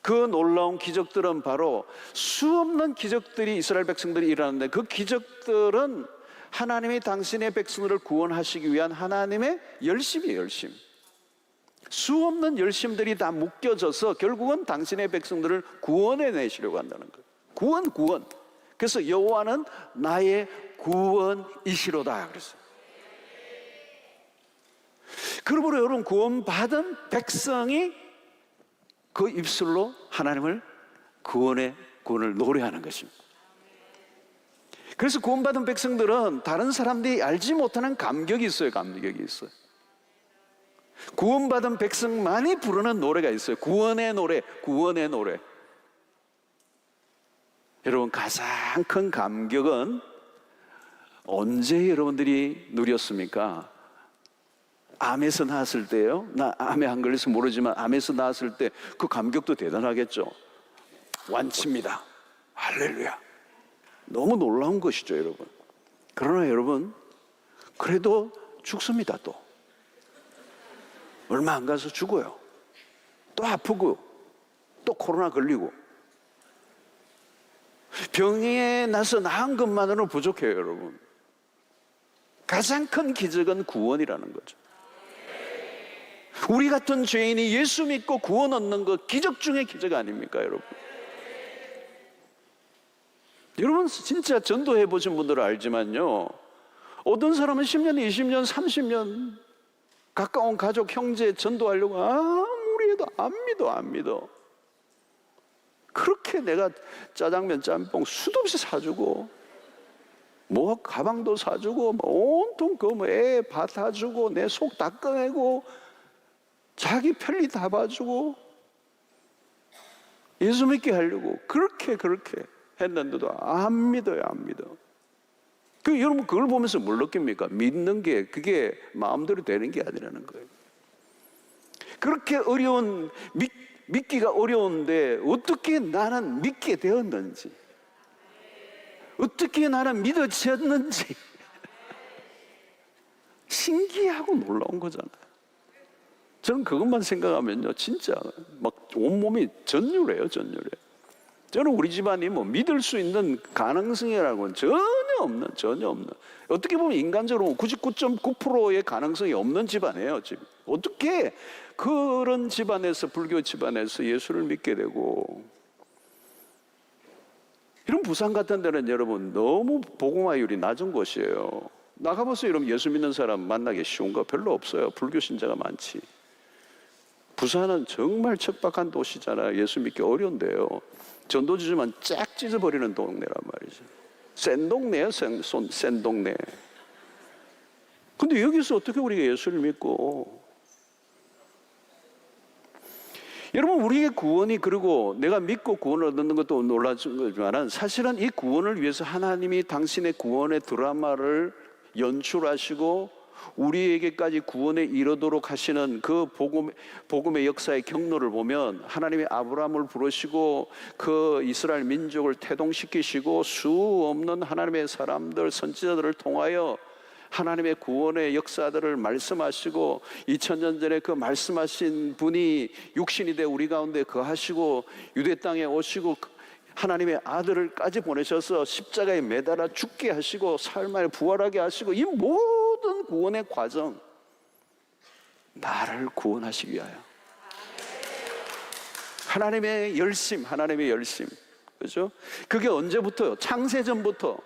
그 놀라운 기적들은 바로 수없는 기적들이 이스라엘 백성들이 일어났는데 그 기적들은 하나님이 당신의 백성들을 구원하시기 위한 하나님의 열심이에요. 열심. 수없는 열심들이 다 묶여져서 결국은 당신의 백성들을 구원해내시려고 한다는 거예요. 구원. 그래서 여호와는 나의 구원이시로다 그랬어요. 그러므로 여러분, 구원받은 백성이 그 입술로 하나님을 구원을 노래하는 것입니다. 그래서 구원받은 백성들은 다른 사람들이 알지 못하는 감격이 있어요. 구원받은 백성만이 부르는 노래가 있어요. 구원의 노래. 여러분, 가장 큰 감격은 언제 여러분들이 누렸습니까? 암에서 나았을 때요. 나 암에 안 걸려서 모르지만 암에서 나았을 때 그 감격도 대단하겠죠. 완치입니다. 할렐루야. 너무 놀라운 것이죠, 여러분. 그러나 여러분, 그래도 죽습니다. 또 얼마 안 가서 죽어요. 또 아프고 또 코로나 걸리고 병에 나서 나은 것만으로는 부족해요, 여러분. 가장 큰 기적은 구원이라는 거죠. 우리 같은 죄인이 예수 믿고 구원 얻는 것, 기적 중에 기적 아닙니까, 여러분? 여러분, 진짜 전도해 보신 분들은 알지만요, 어떤 사람은 10년, 20년, 30년 가까운 가족, 형제 전도하려고 아무리 해도 안 믿어. 그렇게 내가 짜장면, 짬뽕 수도 없이 사주고, 뭐 가방도 사주고, 온통 애 밥 사주고, 내 속 다 꺼내고, 자기 편리 다 봐주고, 예수 믿게 하려고 그렇게 했는데도 안 믿어요. 여러분, 그걸 보면서 뭘 느낍니까? 믿는 게 그게 마음대로 되는 게 아니라는 거예요. 그렇게 믿기가 어려운데 어떻게 나는 믿게 되었는지, 어떻게 나는 믿어졌는지 신기하고 놀라운 거잖아요. 저는 그것만 생각하면요, 진짜 막 온몸이 전율해요. 저는 우리 집안이 뭐 믿을 수 있는 가능성이라고는 전혀 없는. 어떻게 보면 인간적으로 99.9%의 가능성이 없는 집안이에요. 어떻게 그런 집안에서, 불교 집안에서 예수를 믿게 되고. 이런 부산 같은 데는 여러분 너무 복음화율이 낮은 곳이에요. 나가보세요. 여러분, 예수 믿는 사람 만나기 쉬운 거 별로 없어요. 불교 신자가 많지. 부산은 정말 척박한 도시잖아요. 예수 믿기 어려운데요. 전도지지만 쫙 찢어버리는 동네란 말이죠. 센 동네예요. 센 동네. 근데 여기서 어떻게 우리가 예수를 믿고, 여러분, 우리의 구원이, 그리고 내가 믿고 구원을 얻는 것도 놀라운 거지만 사실은 이 구원을 위해서 하나님이 당신의 구원의 드라마를 연출하시고 우리에게까지 구원에 이르도록 하시는 그 복음의 역사의 경로를 보면, 하나님이 아브라함을 부르시고 그 이스라엘 민족을 태동시키시고 수 없는 하나님의 사람들, 선지자들을 통하여 하나님의 구원의 역사들을 말씀하시고 2000년 전에 그 말씀하신 분이 육신이 돼 우리 가운데 거하시고 유대 땅에 오시고 하나님의 아들을까지 보내셔서 십자가에 매달아 죽게 하시고 사흘 만에 부활하게 하시고 이 모든 구원의 과정, 나를 구원하시기 위하여 하나님의 열심, 하나님의 열심, 그죠? 그게 언제부터요? 창세전부터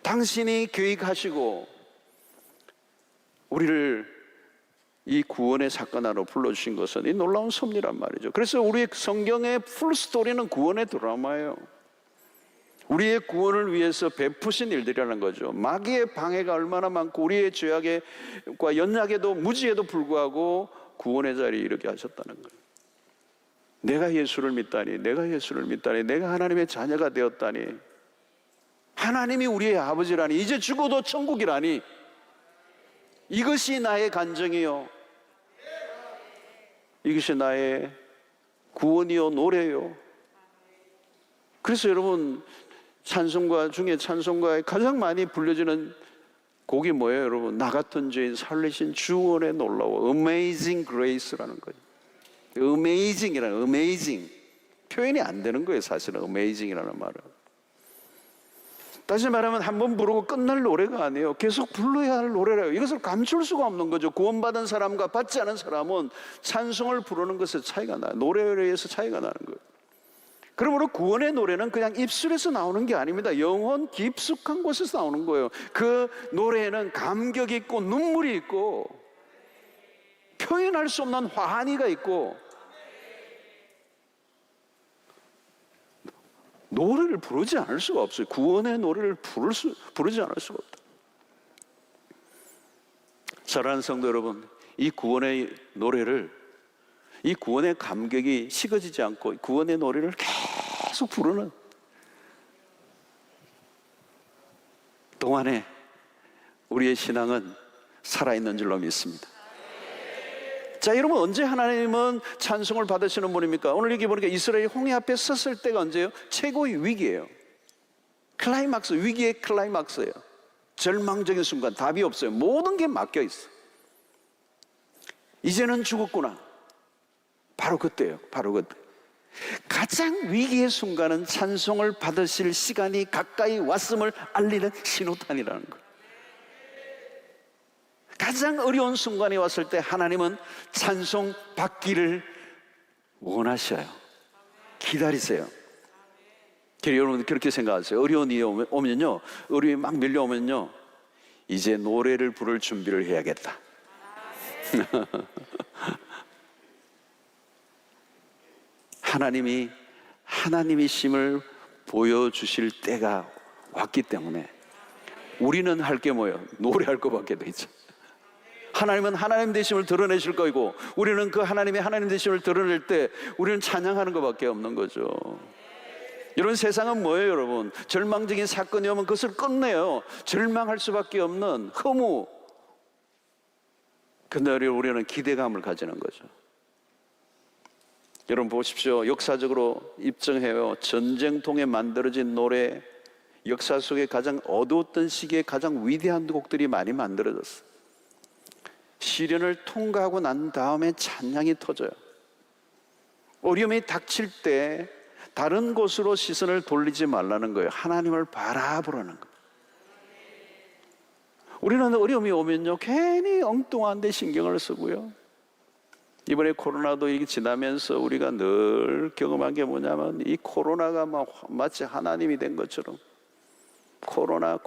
당신이 계획하시고 우리를 이 구원의 사건 안으로 불러주신 것은 이 놀라운 섭리란 말이죠. 그래서 우리의 성경의 풀스토리는 구원의 드라마예요. 우리의 구원을 위해서 베푸신 일들이라는 거죠. 마귀의 방해가 얼마나 많고 우리의 죄악과 연약에도 무지에도 불구하고 구원의 자리에 이르게 하셨다는 거예요. 내가 예수를 믿다니, 내가 예수를 믿다니, 내가 하나님의 자녀가 되었다니, 하나님이 우리의 아버지라니, 이제 죽어도 천국이라니, 이것이 나의 간증이요, 이것이 나의 구원이요, 노래요. 그래서 여러분, 찬송가 중에 찬송가에 가장 많이 불려지는 곡이 뭐예요, 여러분? 나 같은 죄인 살리신 주원의 놀라워, Amazing Grace라는 거예요. Amazing이라는, Amazing 표현이 안 되는 거예요, 사실은. Amazing이라는 말은 다시 말하면 한 번 부르고 끝날 노래가 아니에요. 계속 불러야 할 노래라요. 이것을 감출 수가 없는 거죠. 구원받은 사람과 받지 않은 사람은 찬송을 부르는 것에 차이가 나요. 노래에 의해서 차이가 나는 거예요. 그러므로 구원의 노래는 그냥 입술에서 나오는 게 아닙니다. 영혼 깊숙한 곳에서 나오는 거예요. 그 노래에는 감격이 있고 눈물이 있고 표현할 수 없는 환희가 있고 노래를 부르지 않을 수가 없어요. 구원의 노래를 부르지 않을 수가 없다. 사랑하는 성도 여러분, 이 구원의 노래를, 이 구원의 감격이 식어지지 않고 구원의 노래를 계속 부르는 동안에 우리의 신앙은 살아있는 줄로 믿습니다. 자, 여러분, 언제 하나님은 찬송을 받으시는 분입니까? 오늘 여기 보니까 이스라엘이 홍해 앞에 섰을 때가 언제예요? 최고의 위기예요. 클라이막스, 위기의 클라이막스예요. 절망적인 순간, 답이 없어요. 모든 게 막혀 있어. 이제는 죽었구나. 바로 그때예요. 바로 그때. 가장 위기의 순간은 찬송을 받으실 시간이 가까이 왔음을 알리는 신호탄이라는 거예요. 가장 어려운 순간이 왔을 때 하나님은 찬송 받기를 원하셔요. 기다리세요. 여러분 그렇게 생각하세요. 어려운 일이 오면요, 어려움이 막 밀려오면요, 이제 노래를 부를 준비를 해야겠다. 하나님이 하나님이심을 보여주실 때가 왔기 때문에 우리는 할 게 뭐예요? 노래할 것밖에 돼 있죠. 하나님은 하나님 되심을 드러내실 거이고 우리는 그 하나님의 하나님 되심을 드러낼 때 우리는 찬양하는 것밖에 없는 거죠. 이런 세상은 뭐예요, 여러분? 절망적인 사건이 오면 그것을 끝내요. 절망할 수밖에 없는 허무. 근데 우리는 기대감을 가지는 거죠. 여러분 보십시오. 역사적으로 입증해요. 전쟁통에 만들어진 노래, 역사 속에 가장 어두웠던 시기에 가장 위대한 곡들이 많이 만들어졌어요. 시련을 통과하고 난 다음에 찬양이 터져요. 어려움이 닥칠 때 다른 곳으로 시선을 돌리지 말라는 거예요. 하나님을 바라보라는 거예요. 우리는 어려움이 오면요, 괜히 엉뚱한 데 신경을 쓰고요. 이번에 코로나도 이게 지나면서 우리가 늘 경험한 게 뭐냐면 이 코로나가 마치 하나님이 된 것처럼 코로나.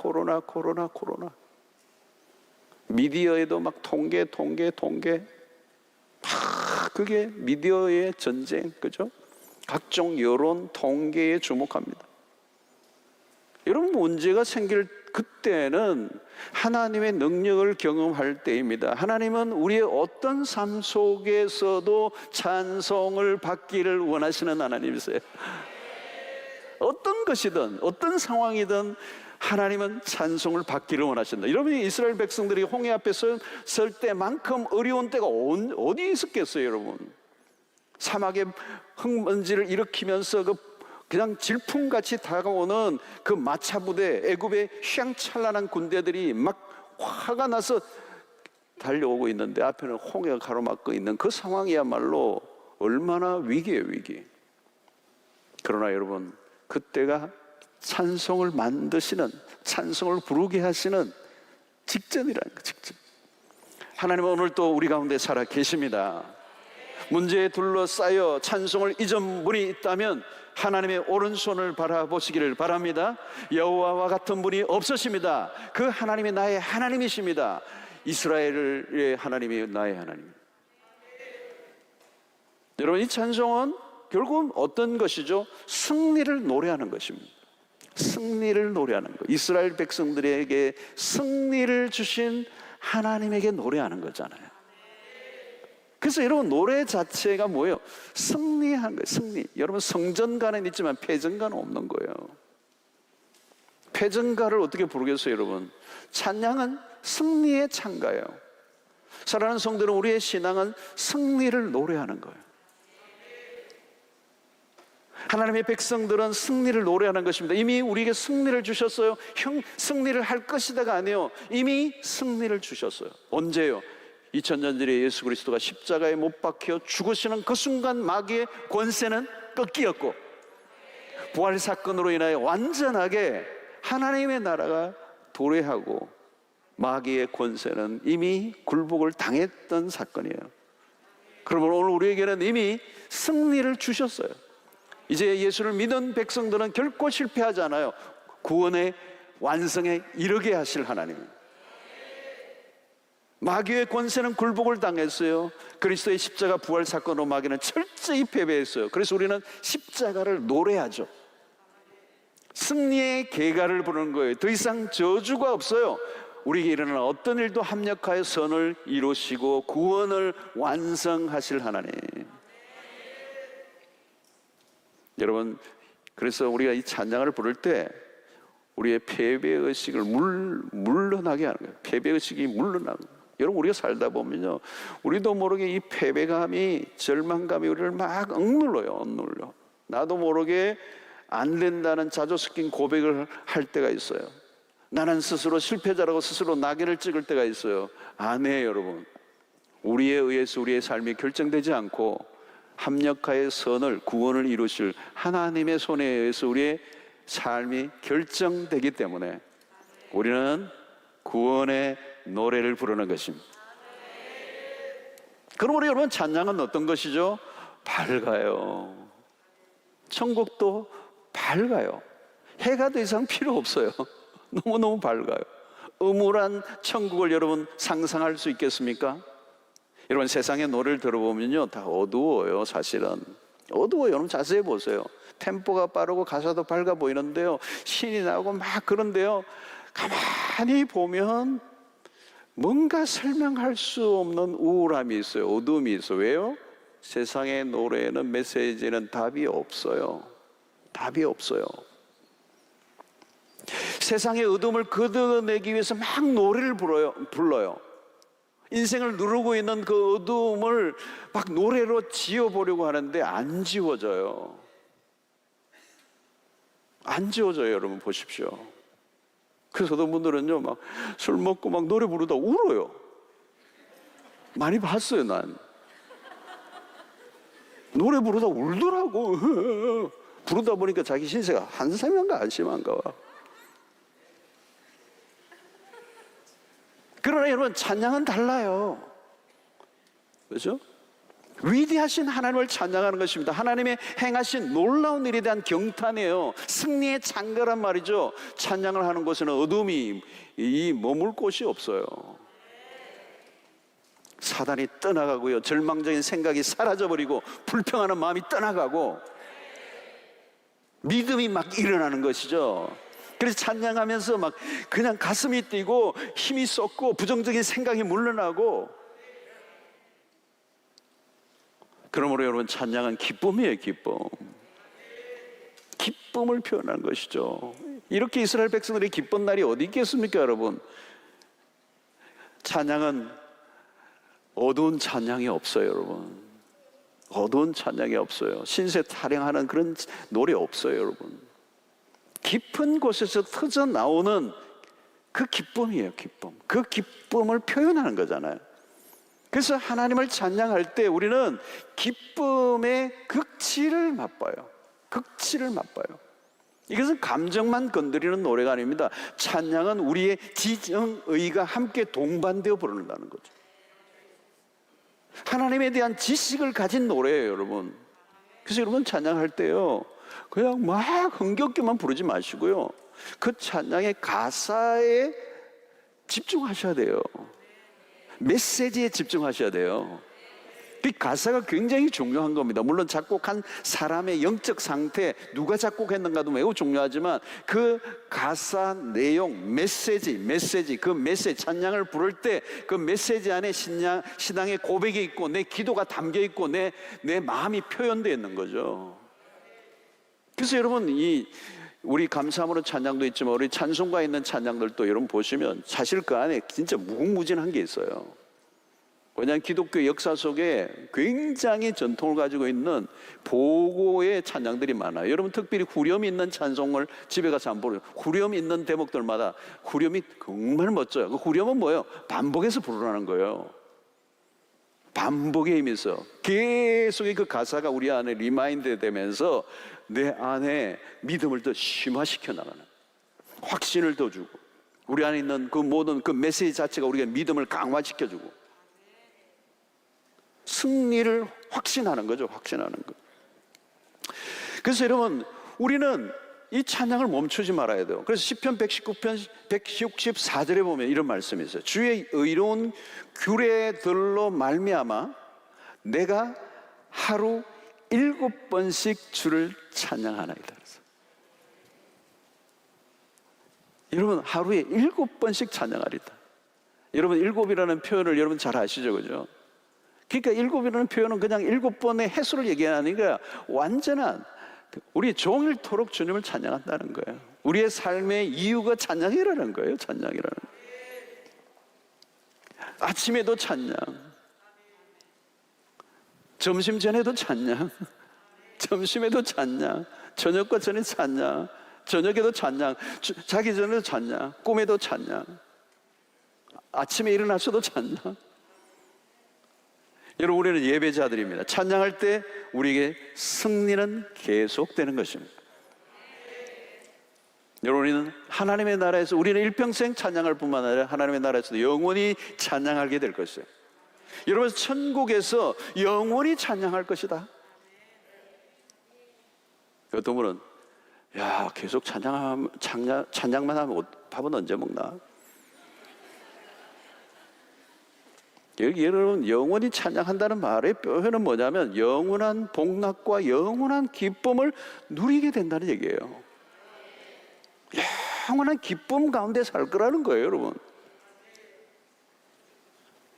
미디어에도 막 통계. 그게 미디어의 전쟁, 그죠? 각종 여론 통계에 주목합니다. 여러분, 문제가 생길 그때는 하나님의 능력을 경험할 때입니다. 하나님은 우리의 어떤 삶 속에서도 찬송을 받기를 원하시는 하나님이세요. 어떤 것이든 어떤 상황이든 하나님은 찬송을 받기를 원하신다. 여러분이 이스라엘 백성들이 홍해 앞에 설 때만큼 어려운 때가 어디 있었겠어요, 여러분? 사막에 흙먼지를 일으키면서 그 그냥 질풍같이 다가오는 그 마차 부대, 애굽의 휘황찬란한 군대들이 막 화가 나서 달려오고 있는데 앞에는 홍해가 가로막고 있는 그 상황이야말로 얼마나 위기예요, 위기. 그러나 여러분, 그때가 찬송을 만드시는, 찬송을 부르게 하시는 직전이라는 거, 직전. 하나님은 오늘 또 우리 가운데 살아 계십니다. 문제에 둘러싸여 찬송을 잊은 분이 있다면 하나님의 오른손을 바라보시기를 바랍니다. 여호와와 같은 분이 없으십니다. 그 하나님이 나의 하나님이십니다. 이스라엘의 하나님이 나의 하나님. 여러분, 이 찬송은 결국은 어떤 것이죠? 승리를 노래하는 것입니다. 승리를 노래하는 것. 이스라엘 백성들에게 승리를 주신 하나님에게 노래하는 거잖아요. 그래서 여러분, 노래 자체가 뭐예요? 승리한 거예요. 승리. 여러분, 성전가는 있지만 패전가는 없는 거예요. 패전가를 어떻게 부르겠어요, 여러분? 찬양은 승리의 찬가예요. 사랑하는 성도는, 우리의 신앙은 승리를 노래하는 거예요. 하나님의 백성들은 승리를 노래하는 것입니다. 이미 우리에게 승리를 주셨어요. 승리를 할 것이다가 아니에요. 이미 승리를 주셨어요. 언제요? 2000년 전에 예수 그리스도가 십자가에 못 박혀 죽으시는 그 순간 마귀의 권세는 꺾이었고, 부활 사건으로 인하여 완전하게 하나님의 나라가 도래하고 마귀의 권세는 이미 굴복을 당했던 사건이에요. 그러면 오늘 우리에게는 이미 승리를 주셨어요. 이제 예수를 믿은 백성들은 결코 실패하지 않아요. 구원의 완성에 이르게 하실 하나님. 마귀의 권세는 굴복을 당했어요. 그리스도의 십자가 부활 사건으로 마귀는 철저히 패배했어요. 그래서 우리는 십자가를 노래하죠. 승리의 계가를 부르는 거예요. 더 이상 저주가 없어요. 우리에게 일어나는 어떤 일도 합력하여 선을 이루시고 구원을 완성하실 하나님. 여러분, 그래서 우리가 이 찬양을 부를 때 우리의 패배의식을 물러나게 하는 거예요. 패배의식이 물러나는 거예요. 여러분, 우리가 살다 보면요, 우리도 모르게 이 패배감이, 절망감이 우리를 막 억눌러요. 나도 모르게 안 된다는 자조 섞인 고백을 할 때가 있어요. 나는 스스로 실패자라고 스스로 낙인을 찍을 때가 있어요. 아니에요, 여러분. 우리에 의해서 우리의 삶이 결정되지 않고 합력하여 선을, 구원을 이루실 하나님의 손에 의해서 우리의 삶이 결정되기 때문에 우리는 구원의 노래를 부르는 것입니다. 그러므로 여러분, 찬양은 어떤 것이죠? 밝아요. 천국도 밝아요. 해가 더 이상 필요 없어요. 너무너무 밝아요. 음울한 천국을 여러분 상상할 수 있겠습니까? 여러분, 세상의 노래를 들어보면요, 다 어두워요. 사실은 어두워요. 여러분, 자세히 보세요. 템포가 빠르고 가사도 밝아 보이는데요, 신이 나오고 막 그런데요, 가만히 보면 뭔가 설명할 수 없는 우울함이 있어요. 어두움이 있어요. 왜요? 세상의 노래는, 메시지는 답이 없어요. 답이 없어요. 세상의 어둠을 걷어내기 위해서 막 노래를 불러요. 인생을 누르고 있는 그 어두움을 막 노래로 지워보려고 하는데 안 지워져요. 안 지워져요. 여러분, 보십시오. 그래서 어떤 분들은요, 막 술 먹고 막 노래 부르다 울어요. 많이 봤어요, 난. 노래 부르다 울더라고. 부르다 보니까 자기 신세가 한심한가 안심한가. 그러나 여러분, 찬양은 달라요. 그렇죠? 위대하신 하나님을 찬양하는 것입니다. 하나님의 행하신 놀라운 일에 대한 경탄이에요. 승리의 찬가란 말이죠. 찬양을 하는 곳에는 어둠이 머물 곳이 없어요. 사단이 떠나가고요, 절망적인 생각이 사라져버리고 불평하는 마음이 떠나가고 믿음이 막 일어나는 것이죠. 그래서 찬양하면서 막 그냥 가슴이 뛰고 힘이 쏟고 부정적인 생각이 물러나고. 그러므로 여러분, 찬양은 기쁨이에요. 기쁨을 표현하는 것이죠. 이렇게 이스라엘 백성들이 기쁜 날이 어디 있겠습니까, 여러분? 찬양은 어두운 찬양이 없어요, 여러분. 어두운 찬양이 없어요. 신세 타령하는 그런 노래 없어요, 여러분. 깊은 곳에서 터져 나오는 그 기쁨이에요, 기쁨. 그 기쁨을 표현하는 거잖아요. 그래서 하나님을 찬양할 때 우리는 기쁨의 극치를 맛봐요. 극치를 맛봐요. 이것은 감정만 건드리는 노래가 아닙니다. 찬양은 우리의 지정의가 함께 동반되어 부르는다는 거죠. 하나님에 대한 지식을 가진 노래예요, 여러분. 그래서 여러분 찬양할 때요, 그냥 막 흥겹게만 부르지 마시고요, 그 찬양의 가사에 집중하셔야 돼요. 메시지에 집중하셔야 돼요. 그 가사가 굉장히 중요한 겁니다. 물론 작곡한 사람의 영적 상태, 누가 작곡했는가도 매우 중요하지만 그 가사 내용, 메시지, 그 메시지, 찬양을 부를 때 그 메시지 안에 신앙의 고백이 있고 내 기도가 담겨 있고 내 마음이 표현되어 있는 거죠. 그래서 여러분, 우리 감사함으로 찬양도 있지만 우리 찬송가 있는 찬양들도 여러분 보시면 사실 그 안에 진짜 무궁무진한 게 있어요. 왜냐하면 기독교 역사 속에 굉장히 전통을 가지고 있는 보고의 찬양들이 많아요. 여러분 특별히 후렴이 있는 찬송을 집에 가서 한번 보세요. 후렴이 있는 대목들마다 후렴이 정말 멋져요. 그 후렴은 뭐예요? 반복해서 부르라는 거예요. 반복의 힘에서 계속 그 가사가 우리 안에 리마인드 되면서 내 안에 믿음을 더 심화시켜 나가는, 확신을 더 주고, 우리 안에 있는 그 모든 그 메시지 자체가 우리가 믿음을 강화시켜 주고 승리를 확신하는 거죠. 확신하는 거. 그래서 여러분, 우리는 이 찬양을 멈추지 말아야 돼요. 그래서 시편 119편 164절에 보면 이런 말씀이 있어요. 주의 의로운 규례들로 말미암아 내가 하루 7번씩 주를 찬양하나이다. 여러분, 하루에 7번씩 찬양하리다. 여러분, 7이라는 표현을 여러분 잘 아시죠, 그죠? 그러니까 7이라는 표현은 그냥 7번의 횟수를 얘기하니까 완전한, 우리 종일토록 주님을 찬양한다는 거예요. 우리의 삶의 이유가 찬양이라는 거예요. 찬양이라는 거예요. 아침에도 찬양, 점심 전에도 찬양, 점심에도 찬양, 저녁과 전에 찬양, 저녁에도 찬양, 자기 전에도 찬양, 꿈에도 찬양, 아침에 일어나서도 찬양. 여러분, 우리는 예배자들입니다. 찬양할 때 우리에게 승리는 계속되는 것입니다. 여러분, 우리는 하나님의 나라에서, 우리는 일평생 찬양할 뿐만 아니라 하나님의 나라에서도 영원히 찬양하게 될 것이에요. 여러분, 천국에서 영원히 찬양할 것이다. 어떤 분은 야, 계속 찬양만 하면 밥은 언제 먹나? 여러분, 영원히 찬양한다는 말의 표현은 뭐냐면 영원한 복락과 영원한 기쁨을 누리게 된다는 얘기예요. 영원한 기쁨 가운데 살 거라는 거예요, 여러분.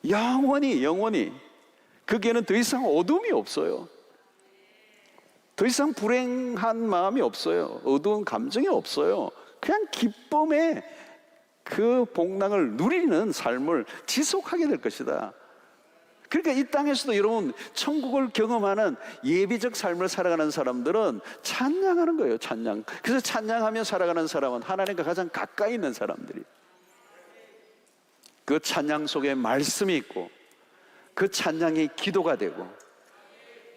영원히. 거기에는 더 이상 어둠이 없어요. 더 이상 불행한 마음이 없어요. 어두운 감정이 없어요. 그냥 기쁨의 그 복락을 누리는 삶을 지속하게 될 것이다. 그러니까 이 땅에서도 여러분, 천국을 경험하는 예비적 삶을 살아가는 사람들은 찬양하는 거예요. 찬양. 그래서 찬양하며 살아가는 사람은 하나님과 가장 가까이 있는 사람들이, 그 찬양 속에 말씀이 있고 그 찬양이 기도가 되고,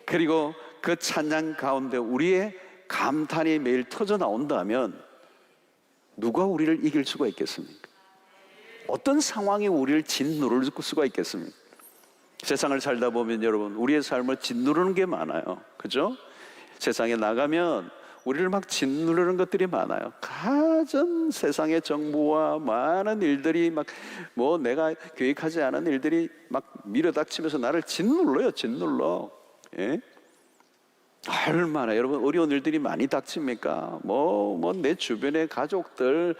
그리고 그 찬양 가운데 우리의 감탄이 매일 터져 나온다면 누가 우리를 이길 수가 있겠습니까? 어떤 상황이 우리를 짓누를 수가 있겠습니까? 세상을 살다 보면 여러분, 우리의 삶을 짓누르는 게 많아요. 그죠? 세상에 나가면 우리를 막 짓누르는 것들이 많아요. 가전 세상의 정부와 많은 일들이 막 내가 계획하지 않은 일들이 막 밀어닥치면서 나를 짓눌러요. 짓눌러. 예? 얼마나 여러분 어려운 일들이 많이 닥칩니까? 내 주변의 가족들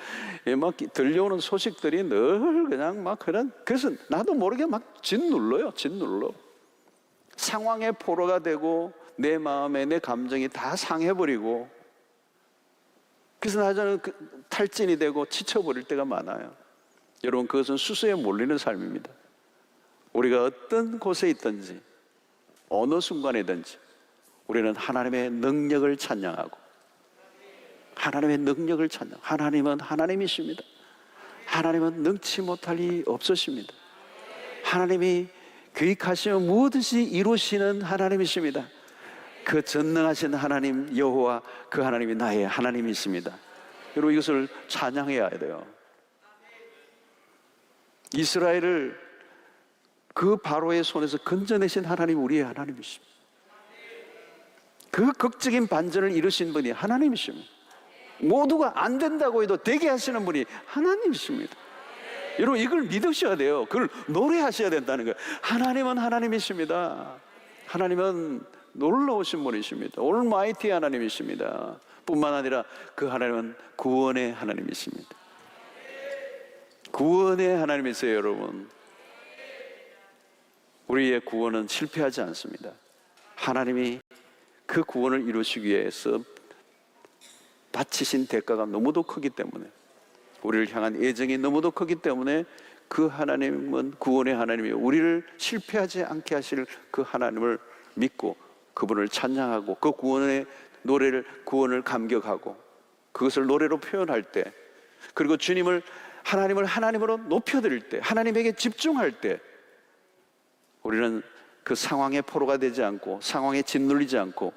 막 들려오는 소식들이 늘 그냥 막 그래서 나도 모르게 막 짓눌러요. 짓눌러. 상황의 포로가 되고 내 마음에 내 감정이 다 상해버리고, 그래서 나중에 탈진이 되고 지쳐버릴 때가 많아요. 여러분, 그것은 수수에 몰리는 삶입니다. 우리가 어떤 곳에 있든지 어느 순간이든지 우리는 하나님의 능력을 찬양하고, 하나님의 능력을 찬양. 하나님은 하나님이십니다. 하나님은 능치 못할 리 없으십니다. 하나님이 계획하시면 무엇이든지 이루시는 하나님이십니다. 그 전능하신 하나님 여호와, 그 하나님이 나의 하나님이십니다. 여러분, 이것을 찬양해야 돼요. 이스라엘을 그 바로의 손에서 건져내신 하나님, 우리의 하나님이십니다. 그 극적인 반전을 이루신 분이 하나님이십니다. 모두가 안 된다고 해도 되게 하시는 분이 하나님이십니다. 여러분, 이걸 믿으셔야 돼요. 그걸 노래하셔야 된다는 거예요. 하나님은 하나님이십니다. 하나님은 놀라우신 분이십니다. 올마이티 하나님이십니다. 뿐만 아니라 그 하나님은 구원의 하나님이십니다. 구원의 하나님이세요. 여러분, 우리의 구원은 실패하지 않습니다. 하나님이 그 구원을 이루시기 위해서 바치신 대가가 너무도 크기 때문에, 우리를 향한 애정이 너무도 크기 때문에 그 하나님은 구원의 하나님이에요. 우리를 실패하지 않게 하실 그 하나님을 믿고 그분을 찬양하고, 그 구원의 노래를, 구원을 감격하고 그것을 노래로 표현할 때, 그리고 주님을, 하나님을 하나님으로 높여드릴 때, 하나님에게 집중할 때, 우리는 그 상황의 포로가 되지 않고, 상황에 짓눌리지 않고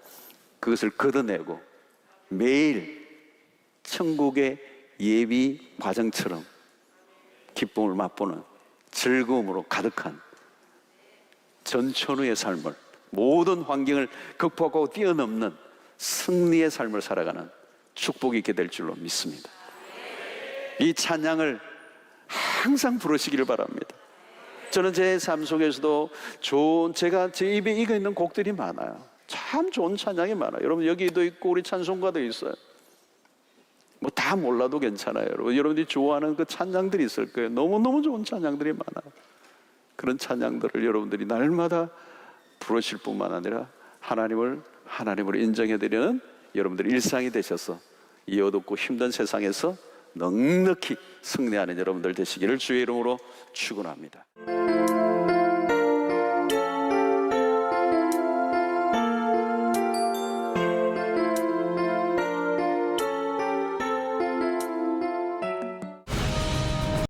그것을 걷어내고 매일 천국의 예비 과정처럼 기쁨을 맛보는, 즐거움으로 가득한 전천후의 삶을, 모든 환경을 극복하고 뛰어넘는 승리의 삶을 살아가는 축복이 있게 될 줄로 믿습니다. 이 찬양을 항상 부르시기를 바랍니다. 저는 제 삶 속에서도 제가 제 입에 익어 있는 곡들이 많아요. 참 좋은 찬양이 많아요. 여러분, 여기도 있고 우리 찬송가도 있어요. 뭐 다 몰라도 괜찮아요. 여러분들이 좋아하는 그 찬양들이 있을 거예요. 너무너무 좋은 찬양들이 많아요. 그런 찬양들을 여러분들이 날마다 부르실 뿐만 아니라 하나님을 인정해드리는 여러분들의 일상이 되셔서 이 어둡고 힘든 세상에서 넉넉히 승리하는 여러분들 되시기를 주의 이름으로 축원합니다.